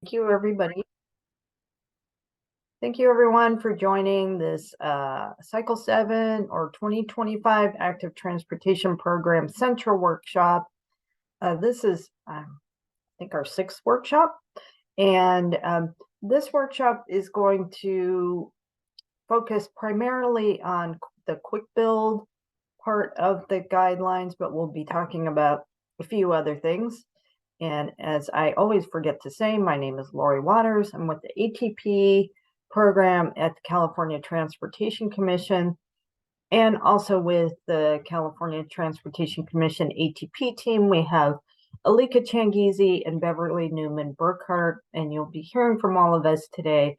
Thank you, everybody. Thank you, everyone, for joining this Cycle 7 or 2025 Active Transportation Program Central Workshop. This is, I think, our 6th workshop. And this workshop is going to focus primarily on the quick build part of the guidelines, but we'll be talking about a few other things. And as I always forget to say, my name is Lori Waters. I'm with the ATP program at the California Transportation Commission, and also with the California Transportation Commission ATP team. We have Alika Changizi and Beverly Newman Burkhart, and you'll be hearing from all of us today.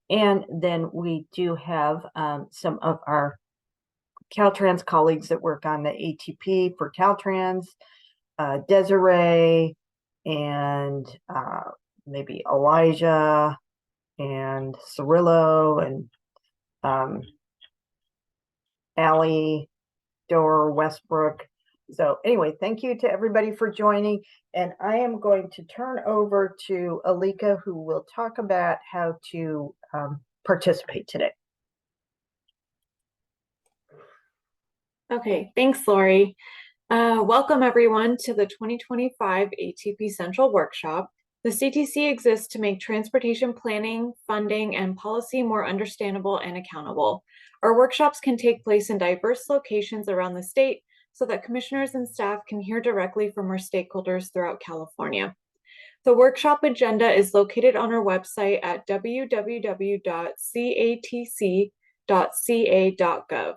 And then we do have some of our Caltrans colleagues that work on the ATP for Caltrans, Desiree, and maybe Elijah and Cirillo and Allie, Dor, Westbrook. So anyway, thank you to everybody for joining. And I am going to turn over to Alika, who will talk about how to participate today. Okay, thanks, Lori. Welcome everyone to the 2025 ATP Central Workshop. The CTC exists to make transportation planning, funding, and policy more understandable and accountable. Our workshops can take place in diverse locations around the state so that commissioners and staff can hear directly from our stakeholders throughout California. The workshop agenda is located on our website at www.catc.ca.gov.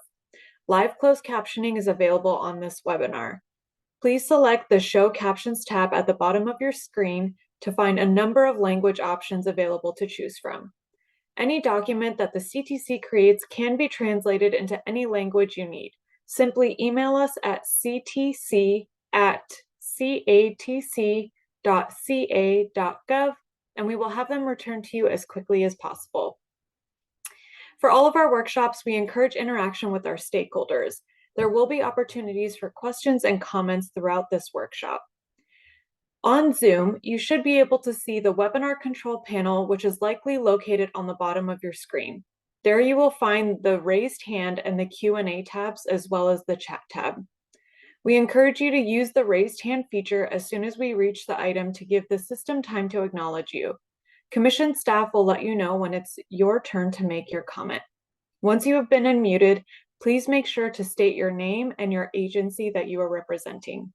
Live closed captioning is available on this webinar. Please select the Show Captions tab at the bottom of your screen to find a number of language options available to choose from. Any document that the CTC creates can be translated into any language you need. Simply email us at ctc@catc.ca.gov, and we will have them returned to you as quickly as possible. For all of our workshops, we encourage interaction with our stakeholders. There will be opportunities for questions and comments throughout this workshop. On Zoom, you should be able to see the webinar control panel, which is likely located on the bottom of your screen. There you will find the raised hand and the Q&A tabs, as well as the chat tab. We encourage you to use the raised hand feature as soon as we reach the item to give the system time to acknowledge you. Commission staff will let you know when it's your turn to make your comment. Once you have been unmuted, please make sure to state your name and your agency that you are representing.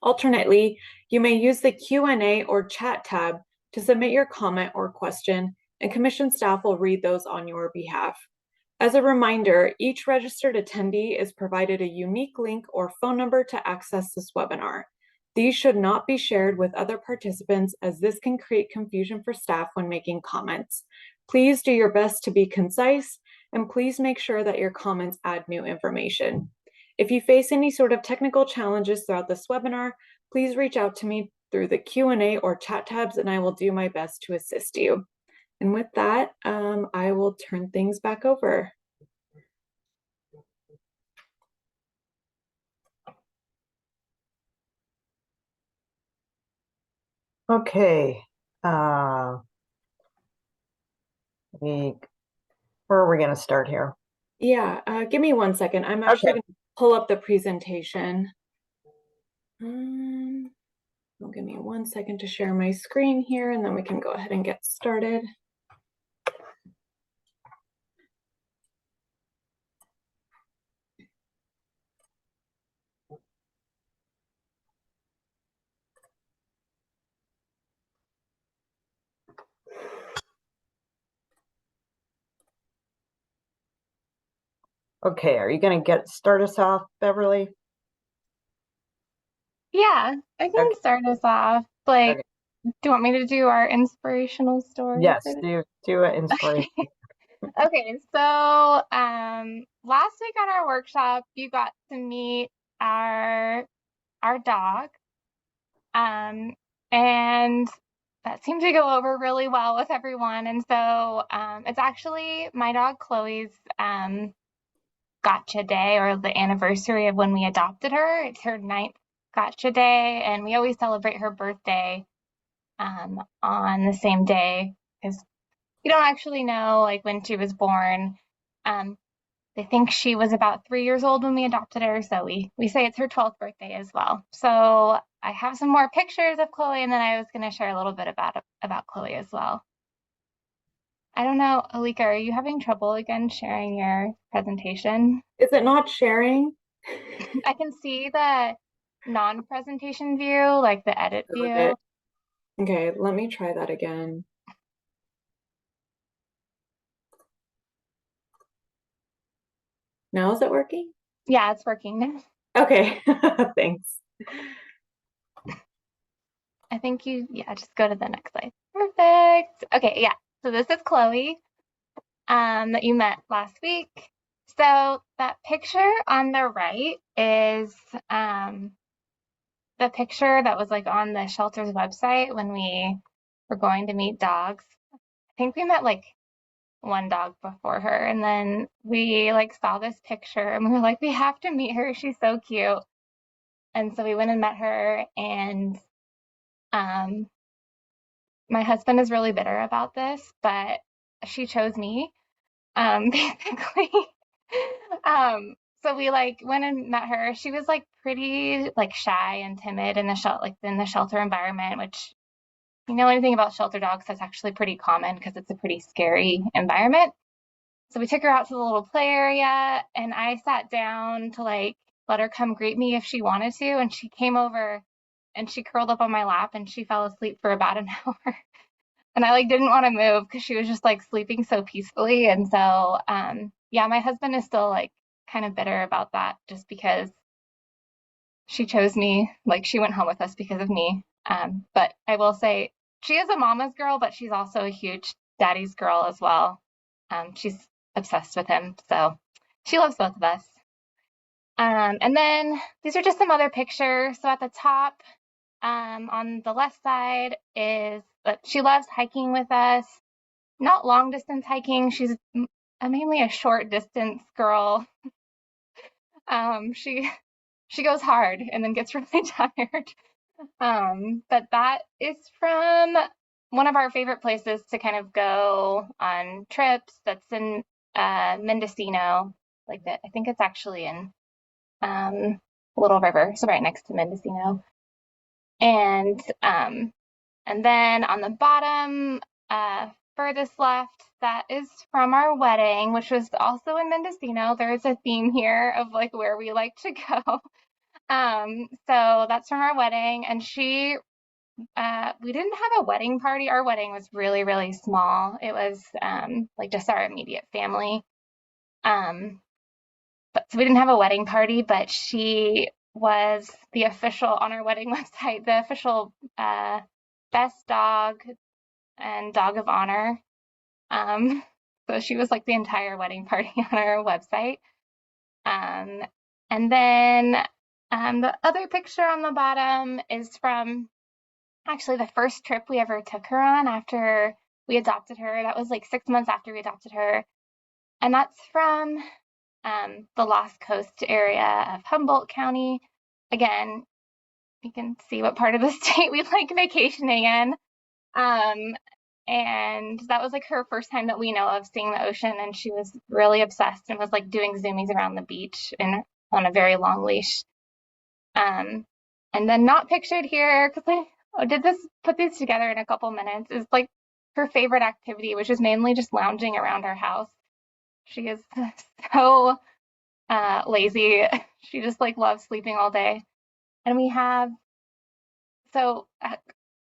Alternately, you may use the Q&A or chat tab to submit your comment or question, and commission staff will read those on your behalf. As a reminder, each registered attendee is provided a unique link or phone number to access this webinar. These should not be shared with other participants, as this can create confusion for staff when making comments. Please do your best to be concise, and please make sure that your comments add new information. If you face any sort of technical challenges throughout this webinar, please reach out to me through the Q&A or chat tabs, and I will do my best to assist you. And with that, I will turn things back over. Okay. Where are we going to start here? Yeah, give me 1 second. I'm actually going to pull up the presentation. Give me 1 second to share my screen here, and then we can go ahead and get started. Okay, are you going to start us off, Beverly? Yeah, I can start us off. Like, do you want me to do our inspirational story? Yes, do an inspiration. Okay, so last week at our workshop, you got to meet our dog. And that seemed to go over really well with everyone. And so it's actually my dog Chloe's gotcha day, or the anniversary of when we adopted her. It's her 9th gotcha day, and we always celebrate her birthday on the same day because we don't actually know like when she was born. They think she was about 3 years old when we adopted her, so we say it's her 12th birthday as well. So I have some more pictures of Chloe, and then I was going to share a little bit about Chloe as well. I don't know, Alika, are you having trouble again sharing your presentation? Is it not sharing? I can see the non-presentation view, like the edit view. Okay, let me try that again. Now is it working? Yeah, it's working now. Okay, thanks. I think yeah, just go to the next slide. Perfect. Okay, yeah. So this is Chloe, that you met last week. So that picture on the right is the picture that was like on the shelter's website when we were going to meet dogs. I think we met like one dog before her, and then we like saw this picture and we were like, we have to meet her. She's so cute. And so we went and met her, and my husband is really bitter about this, but she chose me, basically. So we like went and met her. She was like pretty like shy and timid in the shelter environment, which if you know anything about shelter dogs, that's actually pretty common because it's a pretty scary environment. So we took her out to the little play area, and I sat down to like let her come greet me if she wanted to, and she came over and she curled up on my lap and she fell asleep for about an hour. And I like didn't want to move because she was just like sleeping so peacefully. And so yeah, my husband is still like kind of bitter about that just because she chose me, like she went home with us because of me. But I will say she is a mama's girl, but she's also a huge daddy's girl as well. She's obsessed with him, so she loves both of us. And then these are just some other pictures. So at the top, on the left side is she loves hiking with us. Not long distance hiking. She's mainly a short distance girl. She goes hard and then gets really tired. But that is from one of our favorite places to kind of go on trips. That's in Mendocino. Like that, I think it's actually in Little River, so right next to Mendocino. And then on the bottom, furthest left, that is from our wedding, which was also in Mendocino. There is a theme here of like where we like to go. So that's from our wedding, and we didn't have a wedding party. Our wedding was really, really small. It was like just our immediate family. But so we didn't have a wedding party, but she was the official on our wedding website, the official best dog and dog of honor. So she was like the entire wedding party on our website. And then the other picture on the bottom is from actually the first trip we ever took her on after we adopted her. That was like 6 months after we adopted her. And that's from the Lost Coast area of Humboldt County. Again, you can see what part of the state we like vacationing in. And that was like her first time that we know of seeing the ocean, and she was really obsessed and was like doing zoomies around the beach and on a very long leash. And then not pictured here because I put these together in a couple minutes, is like her favorite activity, which is mainly just lounging around our house. She is so lazy. She just like loves sleeping all day. And we have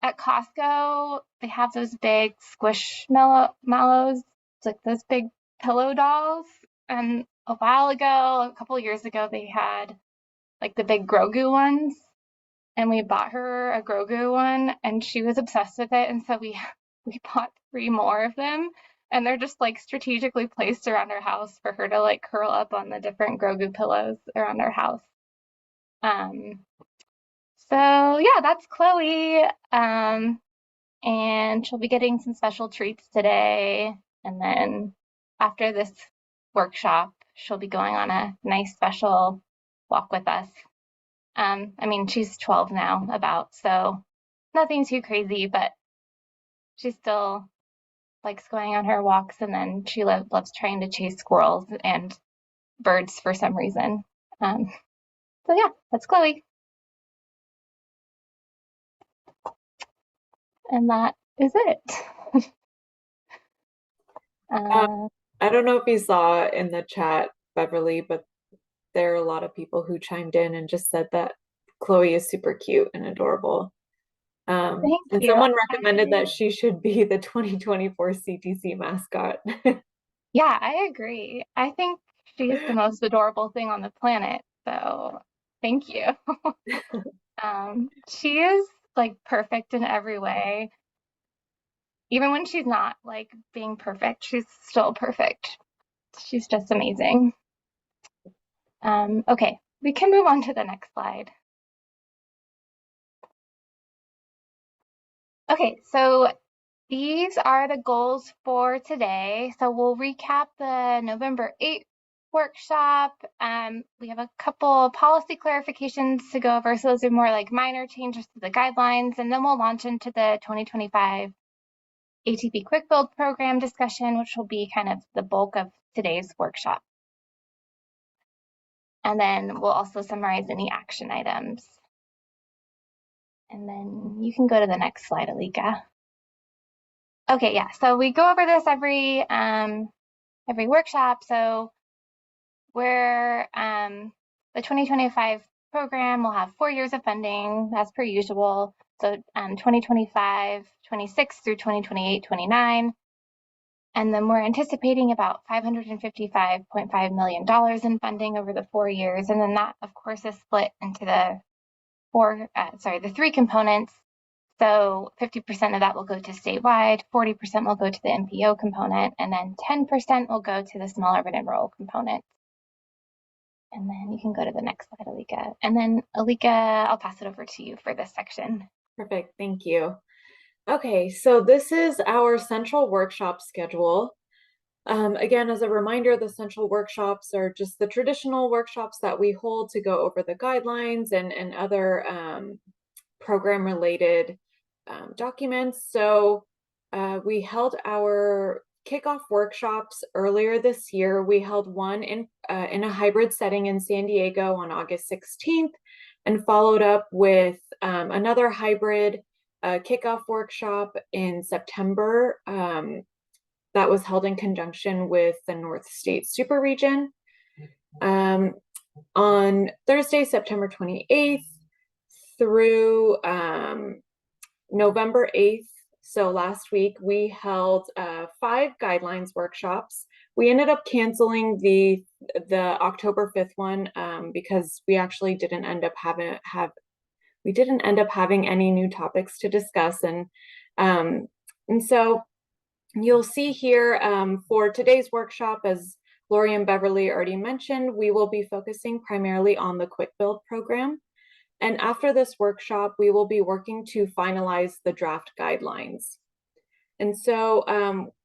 at Costco, they have those big squishmallows. It's like those big pillow dolls. And a while ago, a couple of years ago, they had like the big Grogu ones. And we bought her a Grogu one, and she was obsessed with it. And so we bought 3 more of them. And they're just like strategically placed around our house for her to like curl up on the different Grogu pillows around our house. So yeah, that's Chloe. And she'll be getting some special treats today. And then after this workshop, she'll be going on a nice special walk with us. I mean, she's 12 now, so nothing too crazy, but She still likes going on her walks, and then she loves trying to chase squirrels and birds for some reason. So yeah, that's Chloe. And that is it. I don't know if you saw in the chat, Beverly, but there are a lot of people who chimed in and just said that Chloe is super cute and adorable. And Thank you. someone recommended that she should be the 2024 CTC mascot. Yeah, I agree. I think she's the most adorable thing on the planet. So thank you. She is like perfect in every way. Even when she's not like being perfect, she's still perfect. She's just amazing. Okay, we can move on to the next slide. Okay, so these are the goals for today. So we'll recap the November 8th workshop. We have a couple policy clarifications to go over. So those are more like minor changes to the guidelines. And then we'll launch into the 2025 ATP Quick Build program discussion, which will be kind of the bulk of today's workshop. And then we'll also summarize any action items. And then you can go to the next slide, Alika. Okay, yeah, so we go over this every workshop. So we're the 2025 program will have 4 years of funding as per usual. So 2025, 26 through 2028, 29. And then we're anticipating about $555.5 million in funding over the 4 years. And then that, of course, is split into the three components. So 50% of that will go to statewide, 40% will go to the MPO component, and then 10% will go to the small urban and rural component. And then you can go to the next slide, Alika. And then Alika, I'll pass it over to you for this section. Perfect, thank you. Okay, so this is our central workshop schedule. Again, as a reminder, the central workshops are just the traditional workshops that we hold to go over the guidelines and other program-related documents. So we held our kickoff workshops earlier this year. We held one in a hybrid setting in San Diego on August 16th and followed up with another hybrid kickoff workshop in September that was held in conjunction with the North State Super Region. On Thursday, September 28th through November 8th, so last week, we held 5 guidelines workshops. We ended up canceling the October 5th one because we actually didn't end up having any new topics to discuss, and so you'll see here for today's workshop, as Lori and Beverly already mentioned, we will be focusing primarily on the Quick Build program. And after this workshop, we will be working to finalize the draft guidelines. And so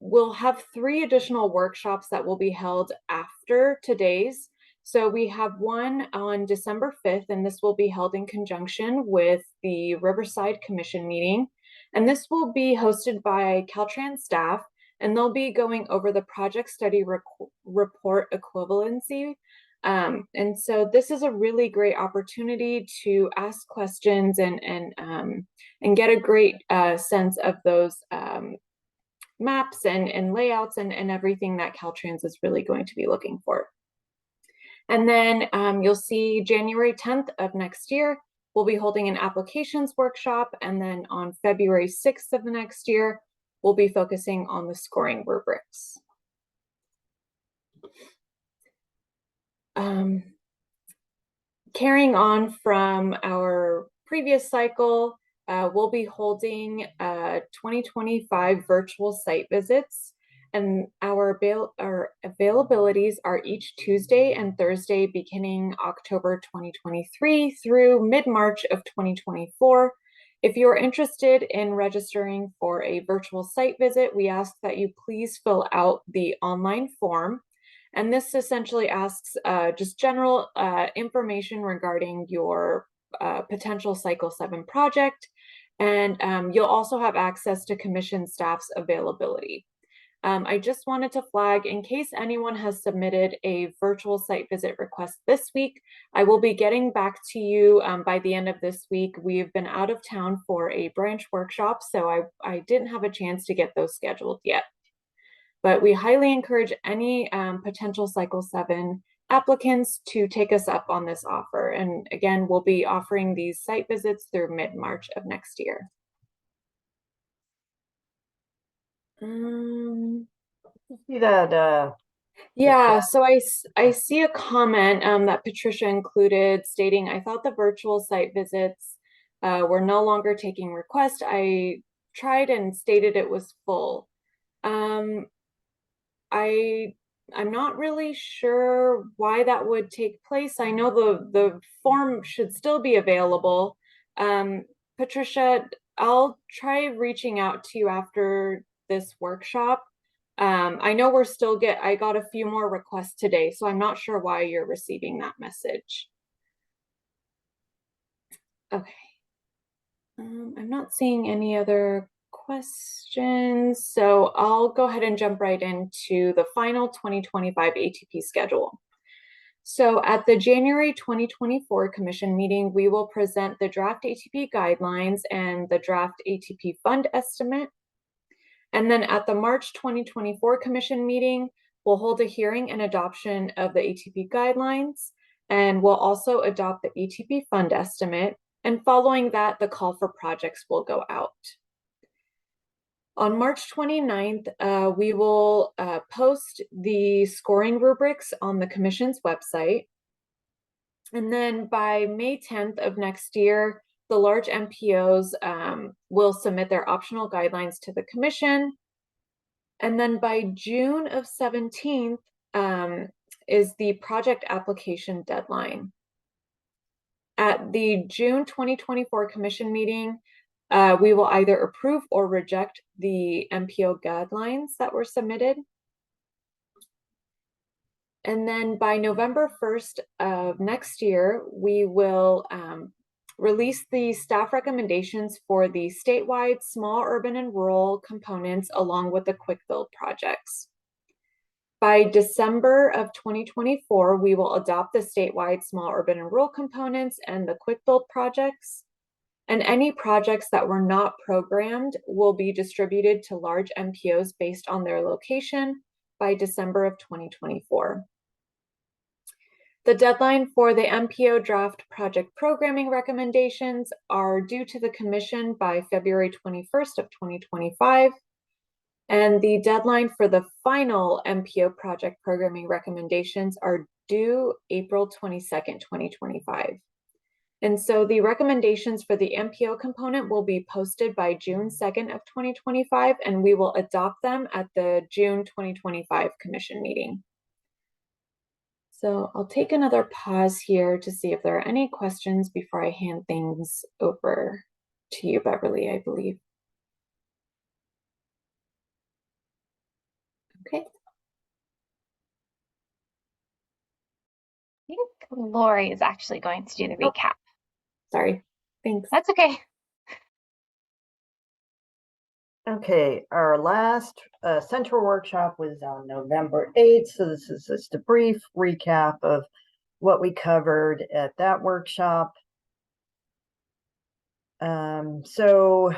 we'll have 3 additional workshops that will be held after today's. So we have one on December 5th, and this will be held in conjunction with the Riverside Commission meeting. And this will be hosted by Caltrans staff, and they'll be going over the project study report equivalency. And so this is a really great opportunity to ask questions and get a great sense of those maps and layouts and everything that Caltrans is really going to be looking for. And then you'll see January 10th of next year, we'll be holding an applications workshop. And then on February 6th of the next year, we'll be focusing on the scoring rubrics. Carrying on from our previous cycle, we'll be holding 2025 virtual site visits, and our availabilities are each Tuesday and Thursday beginning October 2023 through mid-March of 2024. If you're interested in registering for a virtual site visit, we ask that you please fill out the online form. And this essentially asks just general information regarding your potential Cycle 7 project And you'll also have access to commission staff's availability. I just wanted to flag, in case anyone has submitted a virtual site visit request this week, I will be getting back to you by the end of this week. We've been out of town for a branch workshop, so I didn't have a chance to get those scheduled yet. But we highly encourage any potential Cycle 7 applicants to take us up on this offer. And again, we'll be offering these site visits through mid-March of next year. See that, Yeah, so I see a comment that Patricia included stating, I thought the virtual site visits were no longer taking requests. I tried and stated it was full. I'm not really sure why that would take place. I know the form should still be available. Patricia, I'll try reaching out to you after this workshop. I know I got a few more requests today, so I'm not sure why you're receiving that message. Okay. I'm not seeing any other questions, so I'll go ahead and jump right into the final 2025 ATP schedule. So at the January 2024 Commission meeting, we will present the draft ATP guidelines and the draft ATP fund estimate. And then at the March 2024 Commission meeting, we'll hold a hearing and adoption of the ATP guidelines, and we'll also adopt the ATP fund estimate. And following that, the call for projects will go out. On March 29th, we will post the scoring rubrics on the Commission's website. And then by May 10th of next year, the large MPOs will submit their optional guidelines to the Commission. And then by June of 17th is the project application deadline. At the June 2024 Commission meeting, we will either approve or reject the MPO guidelines that were submitted. And then by November 1st of next year, we will release the staff recommendations for the statewide small urban and rural components along with the quick build projects. By December of 2024, we will adopt the statewide small urban and rural components and the quick build projects. And any projects that were not programmed will be distributed to large MPOs based on their location by December of 2024. The deadline for the MPO draft project programming recommendations are due to the Commission by February 21st of 2025. And the deadline for the final MPO project programming recommendations are due April 22nd, 2025. And so the recommendations for the MPO component will be posted by June 2nd of 2025, and we will adopt them at the June 2025 Commission meeting. So I'll take another pause here to see if there are any questions before I hand things over to you, Beverly, I believe. Okay. I think Lori is actually going to do the recap. Sorry. Thanks. That's okay. Okay, our central workshop was on November 8th, so this is just a brief recap of what we covered at that workshop. So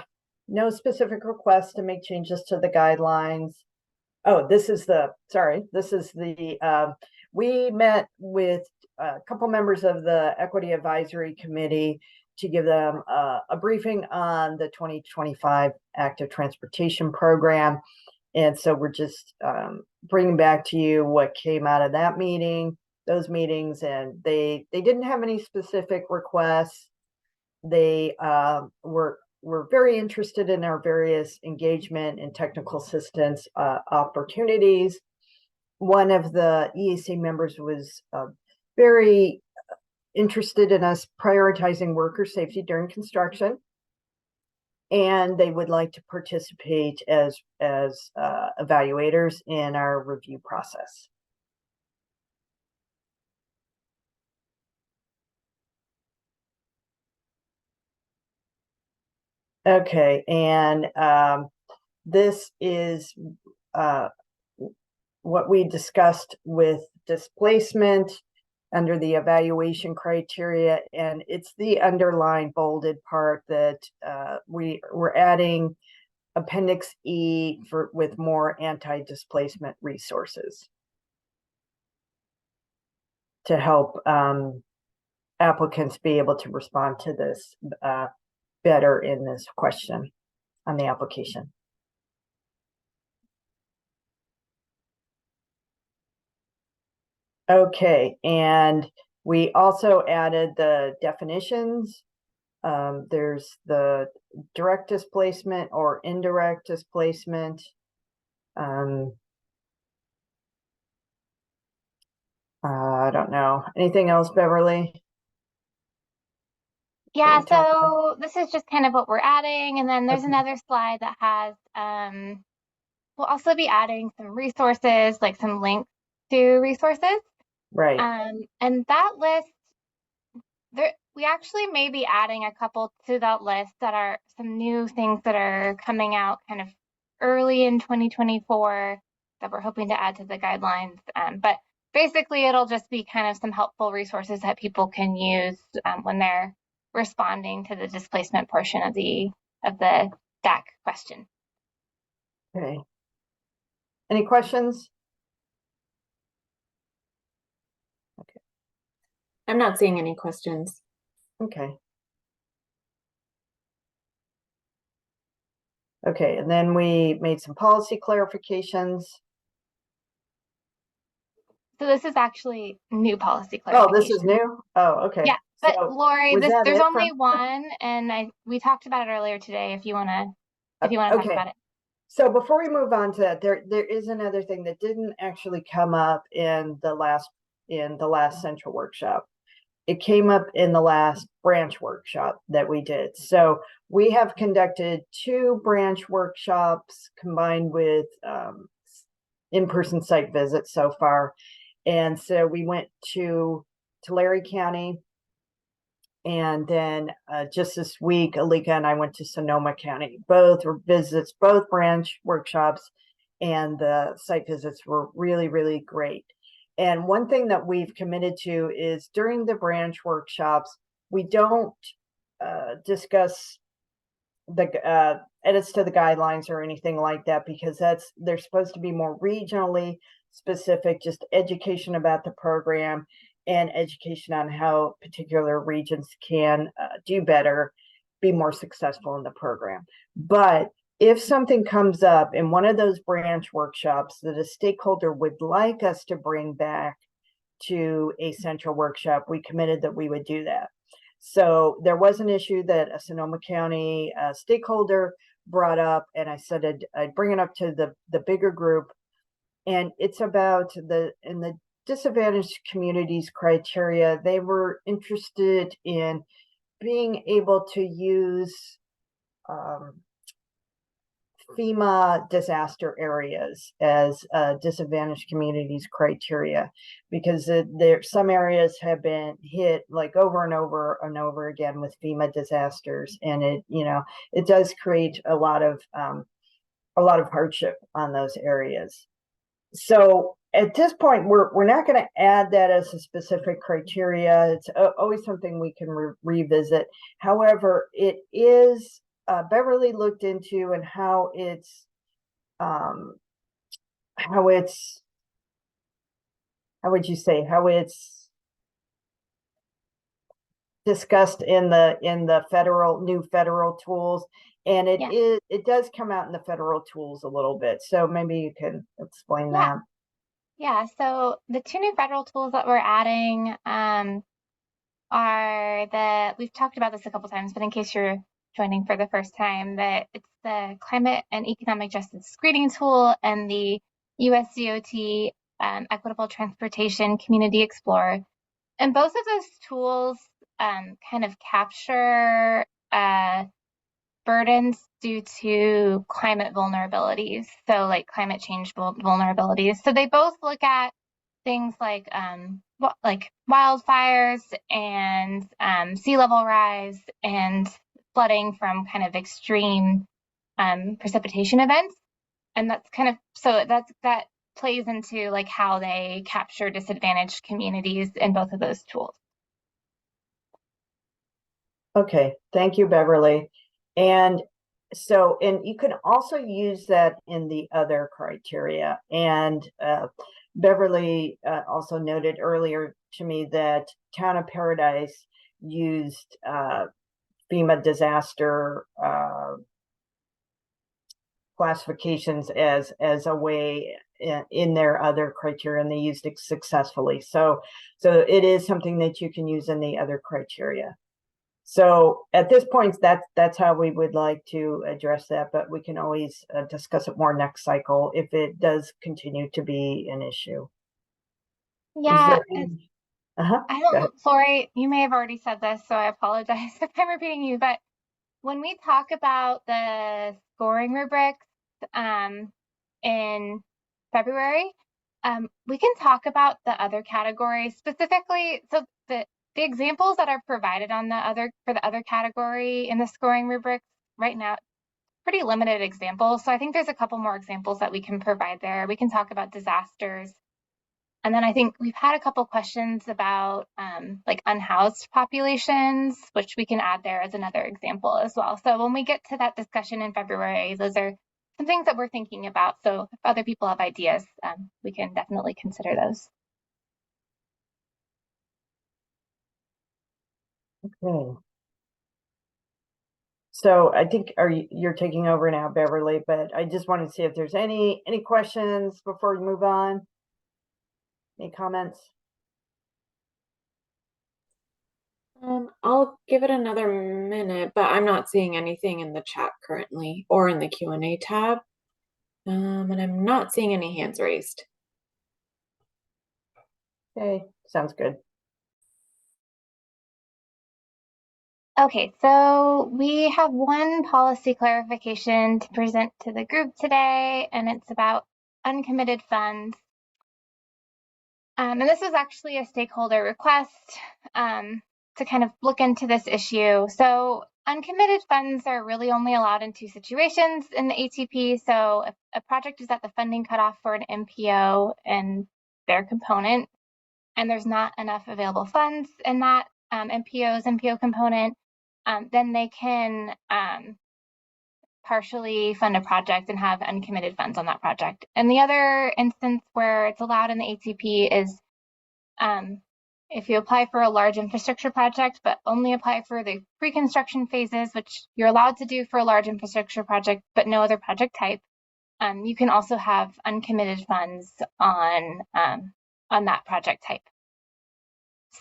no specific request to make changes to the guidelines. Oh, we met with a couple members of the Equity Advisory Committee to give them a briefing on the 2025 Active Transportation Program. And so we're just bringing back to you what came out of those meetings, and they didn't have any specific requests. They were very interested in our various engagement and technical assistance opportunities. One of the EAC members was very interested in us prioritizing worker safety during construction, and they would like to participate as evaluators in our review process. Okay, and this is what we discussed with displacement under the evaluation criteria, and it's the underlined bolded part that we're adding Appendix E with more anti-displacement resources to help applicants be able to respond to this better in this question on the application. Okay, and we also added the definitions. There's the direct displacement or indirect displacement. I don't know. Anything else, Beverly? Yeah, we talked about? so this is just kind of what we're adding. And then there's Okay. another slide that has, we'll also be adding some resources, like some links to resources. Right. And that list, we actually may be adding a couple to that list that are some new things that are coming out kind of early in 2024 that we're hoping to add to the guidelines. But basically, it'll just be kind of some helpful resources that people can use when they're responding to the displacement portion of the DAC question. Okay. Any questions? I'm not seeing any questions. Okay. Okay, and then we made some policy clarifications. So this is actually new policy Oh, clarification. this is new? Oh, okay. Yeah, but So Lori, was that there's it only from- one, and we talked about it earlier today. If you wanna talk Okay. about it. So before we move on to that, there is another thing that didn't actually come up in the last central workshop. It came up in the last branch workshop that we did. So we have conducted 2 branch workshops combined with in-person site visits so far. And so we went to Tulare County, and then just this week, Alika and I went to Sonoma County. Both were visits, both branch workshops, and the site visits were really, really great. And one thing that we've committed to is during the branch workshops, we don't discuss the edits to the guidelines or anything like that, because they're supposed to be more regionally specific, just education about the program and education on how particular regions can do better, be more successful in the program. But if something comes up in one of those branch workshops that a stakeholder would like us to bring back to a central workshop, we committed that we would do that. So there was an issue that a Sonoma County stakeholder brought up, and I said I'd bring it up to the bigger group. And it's about in the disadvantaged communities criteria. They were interested in being able to use FEMA disaster areas as disadvantaged communities criteria, because some areas have been hit like over and over and over again with FEMA disasters, and it does create a lot of hardship on those areas. So at this point, we're not going to add that as a specific criteria. It's always something we can revisit. However, it is Beverly looked into and how it's how would you say, how it's discussed in the new federal tools, and it does come out in the federal tools a little bit. So maybe you can explain that. Yeah, so the 2 new federal tools that we're adding we've talked about this a couple times, but in case you're joining for the first time, that it's the Climate and Economic Justice Screening Tool and the USDOT Equitable Transportation Community Explorer. And both of those tools kind of capture burdens due to climate vulnerabilities, so like climate change vulnerabilities. So they both look at things like wildfires and sea level rise and flooding from kind of extreme precipitation events. And that's kind of, so that plays into like how they capture disadvantaged communities in both of those tools. Okay, thank you, Beverly. And so, and you can also use that in the other criteria. And Beverly also noted earlier to me that Town of Paradise used FEMA disaster classifications as a way in their other criteria, and they used it successfully. So it is something that you can use in the other criteria. So at this point, that's how we would like to address that, but we can always discuss it more next cycle if it does continue to be an issue. Yeah, Uh-huh. I Go ahead. don't, Lori, you may have already said this, so I apologize if I'm repeating you, but when we talk about the scoring rubrics in February, we can talk about the other categories specifically. So the examples that are provided on for the other category in the scoring rubrics right now, pretty limited examples. So I think there's a couple more examples that we can provide there. We can talk about disasters. And then I think we've had a couple questions about like unhoused populations, which we can add there as another example as well. So when we get to that discussion in February, those are some things that we're thinking about. So if other people have ideas, we can definitely consider those. Okay. So I think you're taking over now, Beverly, but I just want to see if there's any questions before we move on. Any comments? I'll give it another minute, but I'm not seeing anything in the chat currently or in the Q&A tab. And I'm not seeing any hands raised. Okay, sounds good. Okay, so we have one policy clarification to present to the group today, and it's about uncommitted funds. And this was actually a stakeholder request to kind of look into this issue. So uncommitted funds are really only allowed in two situations in the ATP. So if a project is at the funding cutoff for an MPO and their component, and there's not enough available funds in that MPO component, then they can partially fund a project and have uncommitted funds on that project. And the other instance where it's allowed in the ATP is if you apply for a large infrastructure project, but only apply for the pre-construction phases, which you're allowed to do for a large infrastructure project, but no other project type, you can also have uncommitted funds on that project type.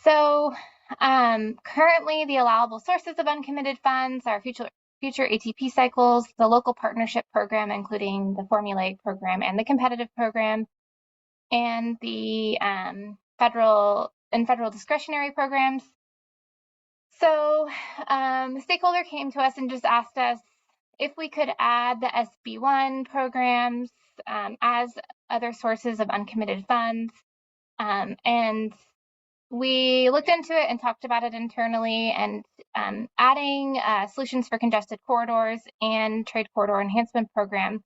So currently the allowable sources of uncommitted funds are future ATP cycles, the local partnership program, including the formulaic program and the competitive program, and the federal discretionary programs. So the stakeholder came to us and just asked us if we could add the SB1 programs as other sources of uncommitted funds. And we looked into it and talked about it internally, and adding solutions for congested corridors and trade corridor enhancement program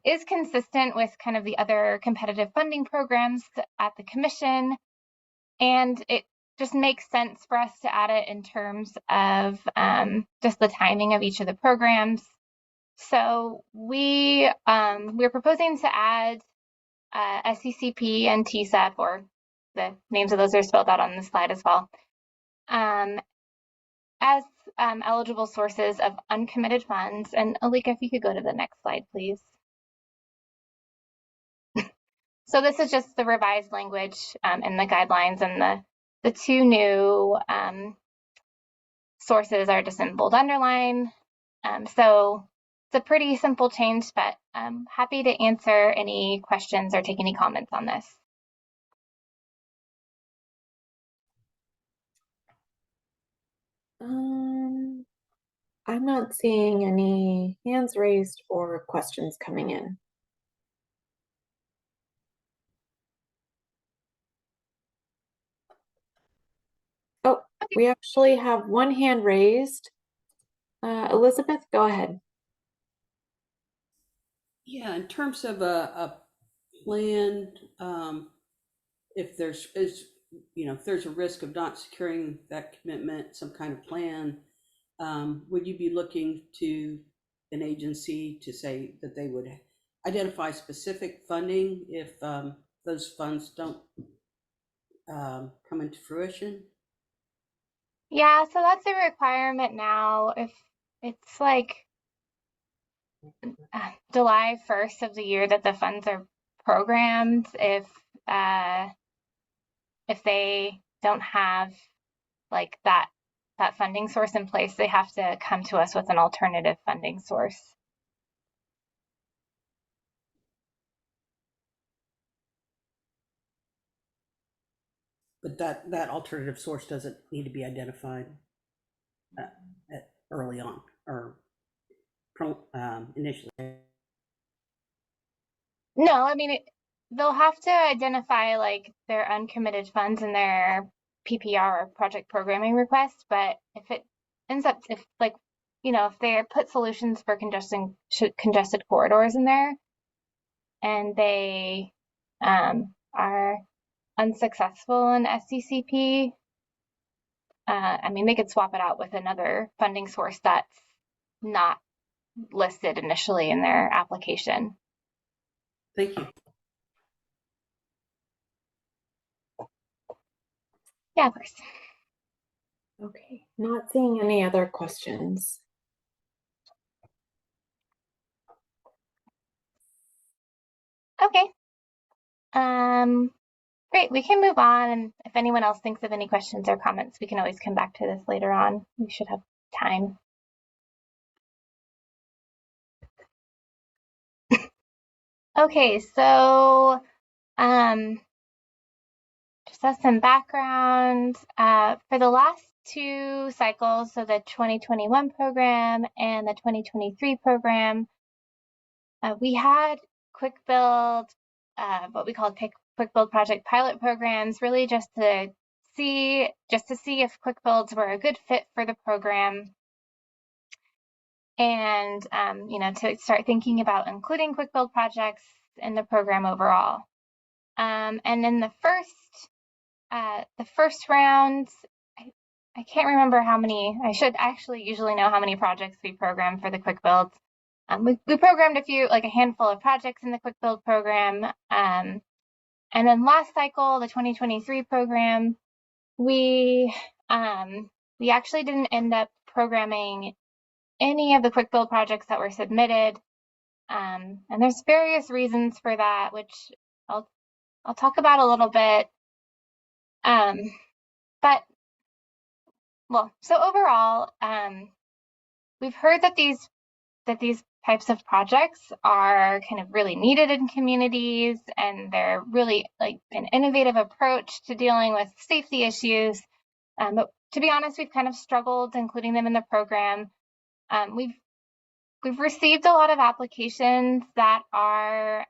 is consistent with kind of the other competitive funding programs at the commission. And it just makes sense for us to add it in terms of just the timing of each of the programs. So we're proposing to add SCCP and TSEP, or the names of those are spelled out on the slide as well, as eligible sources of uncommitted funds. And Alika, if you could go to the next slide, please. So this is just the revised language and the guidelines, and the two new sources are just in bold underline. So it's a pretty simple change, but I'm happy to answer any questions or take any comments on this. I'm not seeing any hands raised or questions coming in. Oh, we actually have one hand raised. Elizabeth, go ahead. Yeah, in terms of a plan, if if there's a risk of not securing that commitment, some kind of plan, would you be looking to an agency to say that they would identify specific funding if those funds don't come into fruition? Yeah, so that's a requirement now. If it's like July 1st of the year that the funds are programmed, if they don't have like that funding source in place, they have to come to us with an alternative funding source. But that alternative source doesn't need to be identified early on or initially. No, I mean, they'll have to identify like their uncommitted funds in their PPR or project programming request, but if it ends up, if like, if they put solutions for congested corridors in there and they are unsuccessful in SCCP, I mean, they could swap it out with another funding source that's not listed initially in their application. Thank you. Yeah, of course. Okay, not seeing any other questions. Okay. Great, we can move on, and if anyone else thinks of any questions or comments, we can always come back to this later on. We should have time. Okay, so just as some background, for the last two cycles, so the 2021 program and the 2023 program, we had quick build, what we called quick build project pilot programs, really just to see if quick builds were a good fit for the program, and to start thinking about including quick build projects in the program overall. And in the first round, I can't remember how many. I should actually usually know how many projects we programmed for the quick builds. We programmed a handful of projects in the quick build program. And then last cycle, the 2023 program, we actually didn't end up programming any of the quick build projects that were submitted. And there's various reasons for that, which I'll talk about a little bit. So overall, we've heard that these types of projects are kind of really needed in communities, and they're really like an innovative approach to dealing with safety issues. But to be honest, we've kind of struggled including them in the program. We've received a lot of applications that are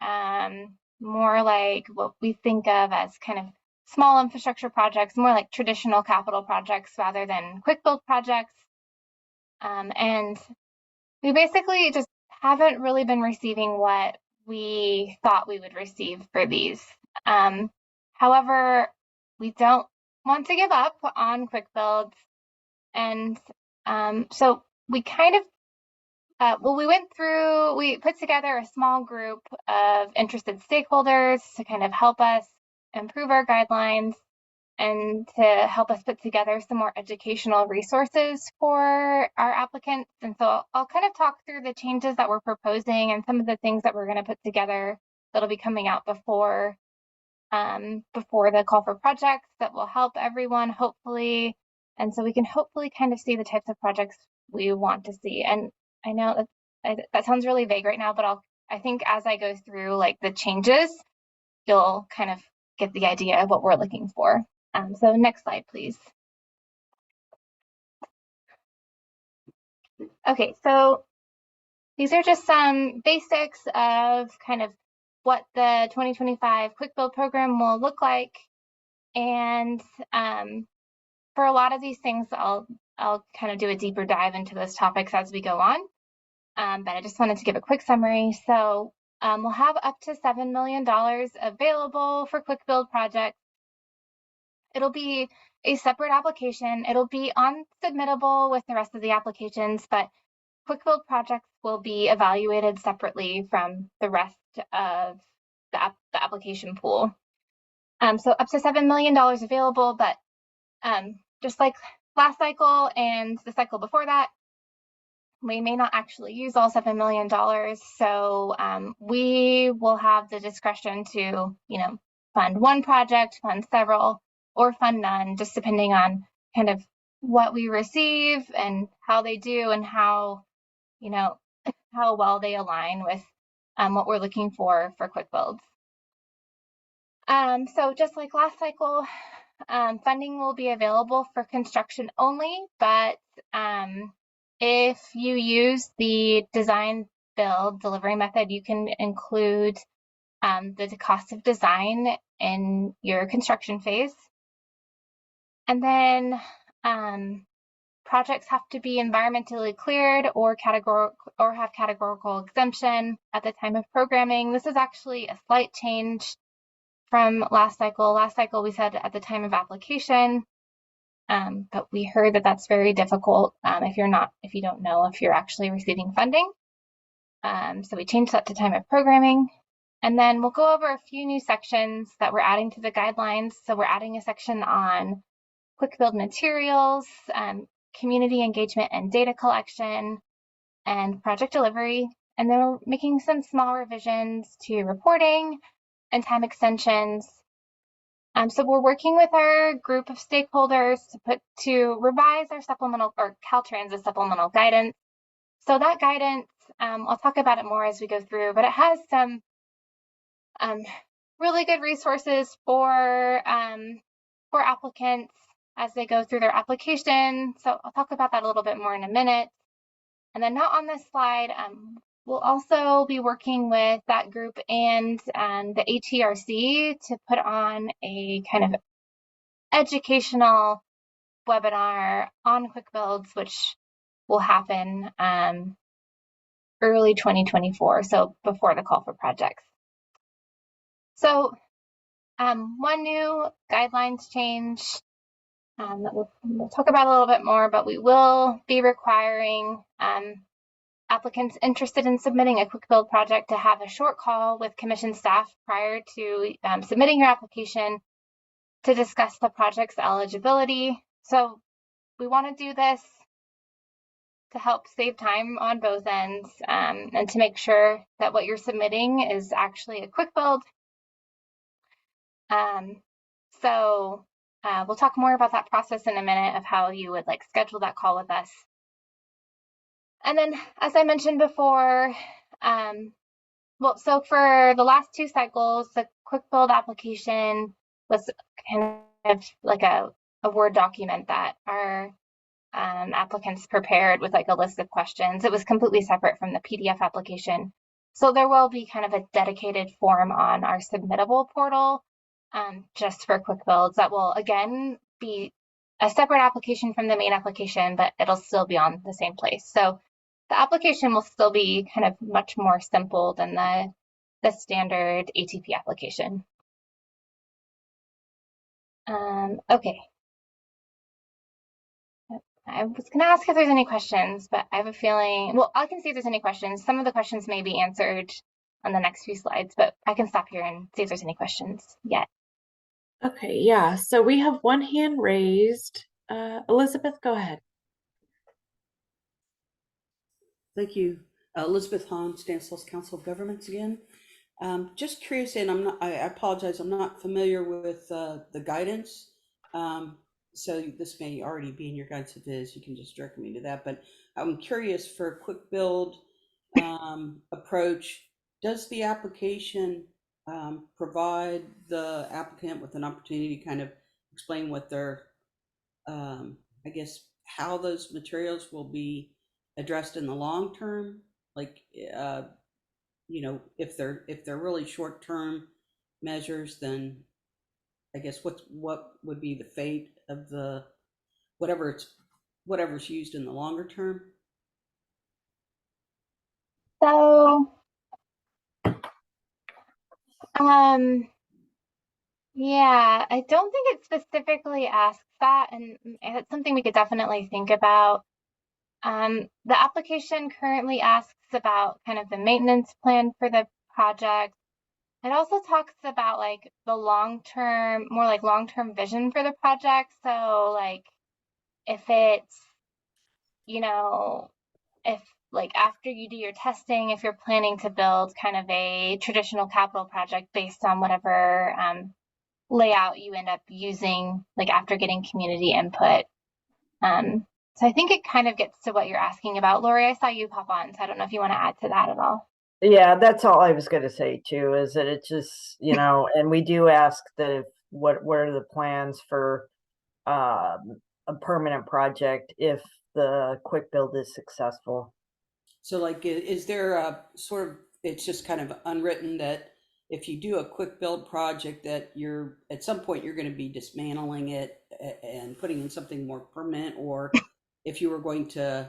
more like what we think of as kind of small infrastructure projects, more like traditional capital projects rather than quick build projects. And we basically just haven't really been receiving what we thought we would receive for these. However, we don't want to give up on quick builds. And so we kind of we put together a small group of interested stakeholders to kind of help us improve our guidelines and to help us put together some more educational resources for our applicants. And so I'll kind of talk through the changes that we're proposing and some of the things that we're going to put together that'll be coming out before the call for projects that will help everyone, hopefully. And so we can hopefully kind of see the types of projects we want to see. And I know that sounds really vague right now, but I think as I go through like the changes, you'll kind of get the idea of what we're looking for. So next slide, please. Okay, so these are just some basics of kind of what the 2025 Quick Build program will look like. And for a lot of these things, I'll I'll kind of do a deeper dive into those topics as we go on. But I just wanted to give a quick summary. So we'll have up to $7 million available for quick build projects. It'll be a separate application. It'll be unsubmittable with the rest of the applications, but quick build projects will be evaluated separately from the rest of the application pool. So up to $7 million available, but just like last cycle and the cycle before that, we may not actually use all $7 million. So we will have the discretion to, fund one project, fund several, or fund none, just depending on kind of what we receive and how they do and how well they align with what we're looking for quick builds. So just like last cycle, funding will be available for construction only, but if you use the design build delivery method, you can include the cost of design in your construction phase. And then projects have to be environmentally cleared or have categorical exemption at the time of programming. This is actually a slight change from last cycle. Last cycle we said at the time of application, but we heard that that's very difficult if you don't know if you're actually receiving funding. So we changed that to time of programming. And then we'll go over a few new sections that we're adding to the guidelines. So we're adding a section on quick build materials, community engagement and data collection, and project delivery. And then we're making some small revisions to reporting and time extensions. So we're working with our group of stakeholders to revise our supplemental or Caltrans' supplemental guidance. So that guidance, I'll talk about it more as we go through, but it has some really good resources for applicants as they go through their application. So I'll talk about that a little bit more in a minute. And then not on this slide, we'll also be working with that group and the ATRC to put on a kind of educational webinar on quick builds, which will happen early 2024, so before the call for projects. So one new guidelines change that we'll talk about a little bit more, but we will be requiring applicants interested in submitting a quick build project to have a short call with commission staff prior to submitting your application to discuss the project's eligibility. So we want to do this to help save time on both ends and to make sure that what you're submitting is actually a quick build. So we'll talk more about that process in a minute of how you would schedule that call with us. And then, as I mentioned before, so for the last two cycles, the quick build application was kind of like a Word document that our applicants prepared with a list of questions. It was completely separate from the PDF application. So there will be kind of a dedicated form on our submittable portal just for quick builds that will, again, be a separate application from the main application, but it'll still be on the same place. So the application will still be kind of much more simple than the standard ATP application. Okay. I was going to ask if there's any questions, but I have a feeling, well, I can see if there's any questions. Some of the questions may be answered on the next few slides, but I can stop here and see if there's any questions yet. Okay, yeah, so we have one hand raised. Elizabeth, go ahead. Thank you. Elizabeth Hahn, Stanislaus Council of Governments again. Just curious, and I apologize, I'm not familiar with the guidance. So this may already be in your guidance. If it is, you can just direct me to that. But I'm curious, for a quick build approach, does the application provide the applicant with an opportunity to kind of explain what their, I guess, how those materials will be addressed in the long term? Like, if they're really short term measures, then I guess what would be the fate of the whatever it's whatever's used in the longer term? So, yeah, I don't think it specifically asks that, and it's something we could definitely think about. The application currently asks about kind of the maintenance plan for the project. It also talks about like the long-term, more like long-term vision for the project. So like if it's, you know, if like after you do your testing, if you're planning to build kind of a traditional capital project based on whatever layout you end up using, like after getting community input. So I think it kind of gets to what you're asking about. Lori, I saw you pop on, so I don't know if you want to add to that at all. Yeah, that's all I was going to say too, is that it just, and we do ask that if what are the plans for a permanent project if the quick build is successful. So like, is there a sort of, it's just kind of unwritten that if you do a quick build project that you're, at some point, you're going to be dismantling it and putting in something more permanent, or if you were going to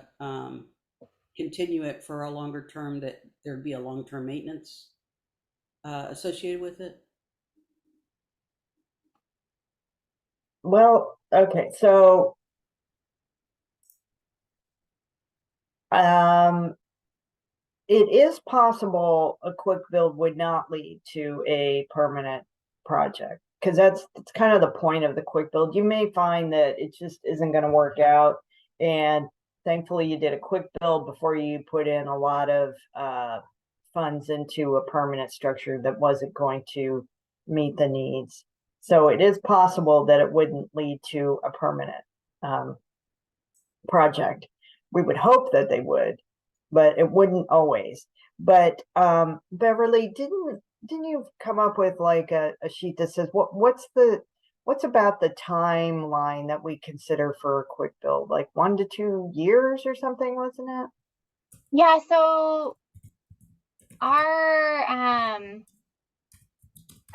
continue it for a longer term, that there'd be a long-term maintenance associated with it? Well, okay, so it is possible a quick build would not lead to a permanent project, because that's kind of the point of the quick build. You may find that it just isn't going to work out, and thankfully you did a quick build before you put in a lot of funds into a permanent structure that wasn't going to meet the needs. So it is possible that it wouldn't lead to a permanent project. We would hope that they would, but it wouldn't always. But Beverly, didn't you come up with like a sheet that says what's about the timeline that we consider for a quick build, like 1 to 2 years or something, wasn't it? Yeah, so our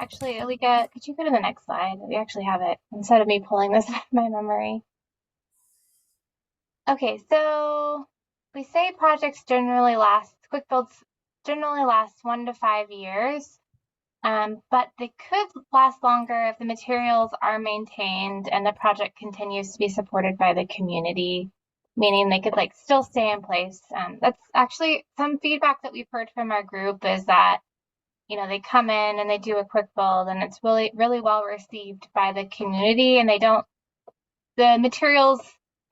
actually, Alika, could you go to the next slide? We actually have it instead of me pulling this out of my memory. Okay, so we say projects generally last, quick builds generally last 1 to 5 years, but they could last longer if the materials are maintained and the project continues to be supported by the community, meaning they could like still stay in place. That's actually some feedback that we've heard from our group is that they come in and they do a quick build and it's really, really well received by the community, and the materials,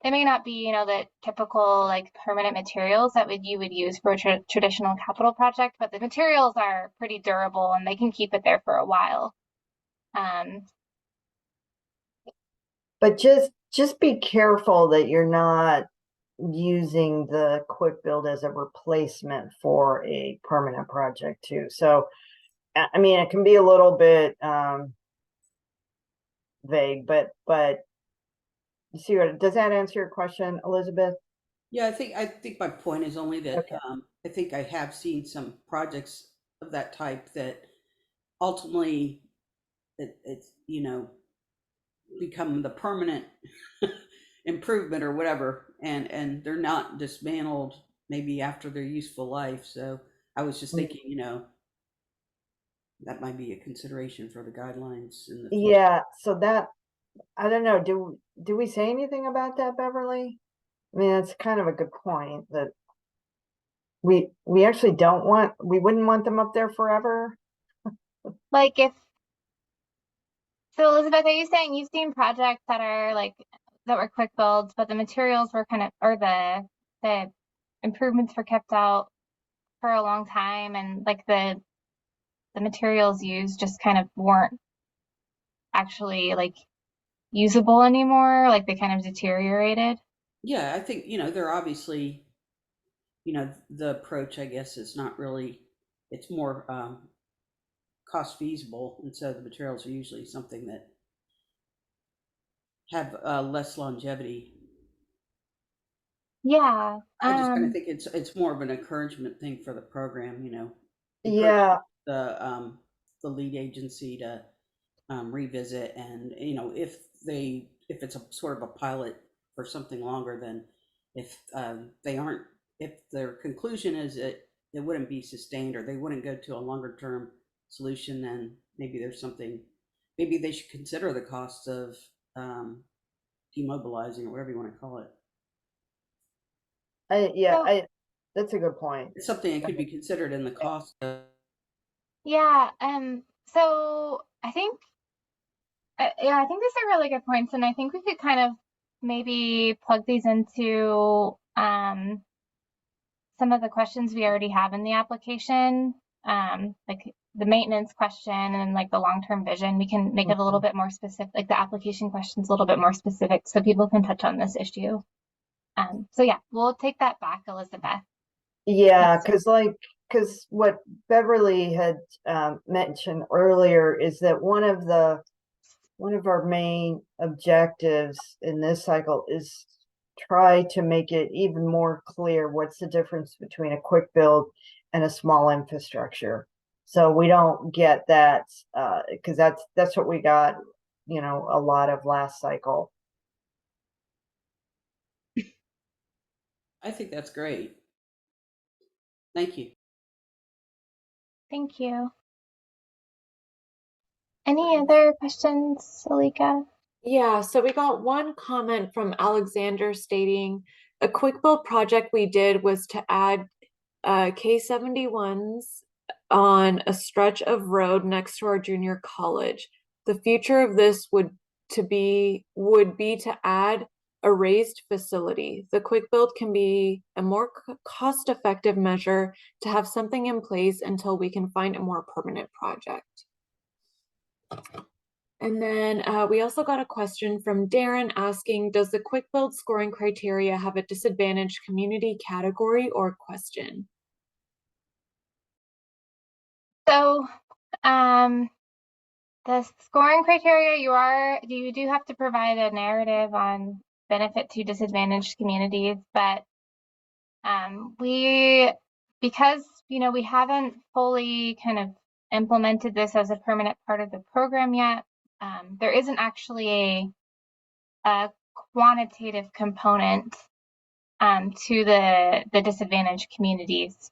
they may not be, the typical like permanent materials that you would use for a traditional capital project, but the materials are pretty durable and they can keep it there for a while. But just be careful that you're not using the quick build as a replacement for a permanent project too. So I mean, it can be a little bit vague, but you see what, does that answer your question, Elizabeth? Yeah, I think my point is only that Okay. I think I have seen some projects of that type that ultimately it's become the permanent improvement or whatever, and they're not dismantled maybe after their useful life. So I was just thinking, that might be a consideration for the guidelines in the future. Yeah, so that, I don't know, do we say anything about that, Beverly? I mean, that's kind of a good point, that we actually we wouldn't want them up there forever. Like so Elizabeth, are you saying you've seen projects that are like, that were quick builds, but the materials were kind of, or the improvements were kept out for a long time, and like the materials used just kind of weren't actually like usable anymore, like they kind of deteriorated? Yeah, I think they're obviously the approach, I guess, is not really, it's more cost feasible, and so the materials are usually something that have less longevity. Yeah. I just kind of think it's more of an encouragement thing for the program, encourage Yeah, the lead agency to revisit, and if it's a sort of a pilot for something longer than if they aren't, if their conclusion is that it wouldn't be sustained or they wouldn't go to a longer term solution, then maybe there's something, maybe they should consider the cost of demobilizing or whatever you want to call it. So- That's a good point. It's something that could be considered in the cost of. Yeah, so I think, yeah, I think these are really good points, and I think we could kind of maybe plug these into some of the questions we already have in the application, like the maintenance question and like the long-term vision. We can make it a little bit more specific, like the application questions a little bit more specific so people can touch on this issue. So yeah, we'll take that back, Elizabeth. Yeah, Yes. because what Beverly had mentioned earlier is that one of our main objectives in this cycle is try to make it even more clear what's the difference between a quick build and a small infrastructure. So we don't get that because that's what we got, a lot of last cycle. I think that's great. Thank you. Thank you. Any other questions, Alika? Yeah, so we got one comment from Alexander stating a quick build project we did was to add K71s on a stretch of road next to our junior college. The future of this would be to add a raised facility. The quick build can be a more cost-effective measure to have something in place until we can find a more permanent project. And then we also got a question from Darren asking, does the quick build scoring criteria have a disadvantaged community category or question? So, the scoring criteria, you do have to provide a narrative on benefit to disadvantaged communities, but because we haven't fully kind of implemented this as a permanent part of the program yet, there isn't actually a quantitative component to the disadvantaged communities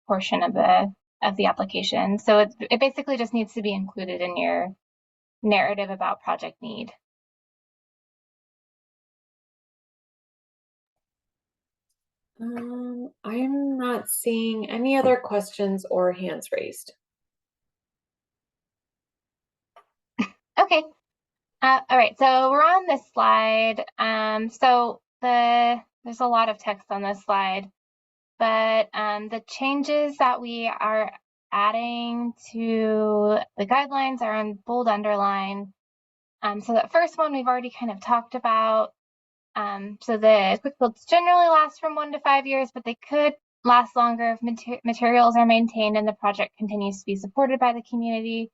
portion of the application. So it basically just needs to be included in your narrative about project need. I'm not seeing any other questions or hands raised. Okay. All right, so we're on this slide. So there's a lot of text on this slide, but the changes that we are adding to the guidelines are in bold underline. So that first one we've already kind of talked about. So the quick builds generally last from 1 to 5 years, but they could last longer if materials are maintained and the project continues to be supported by the community.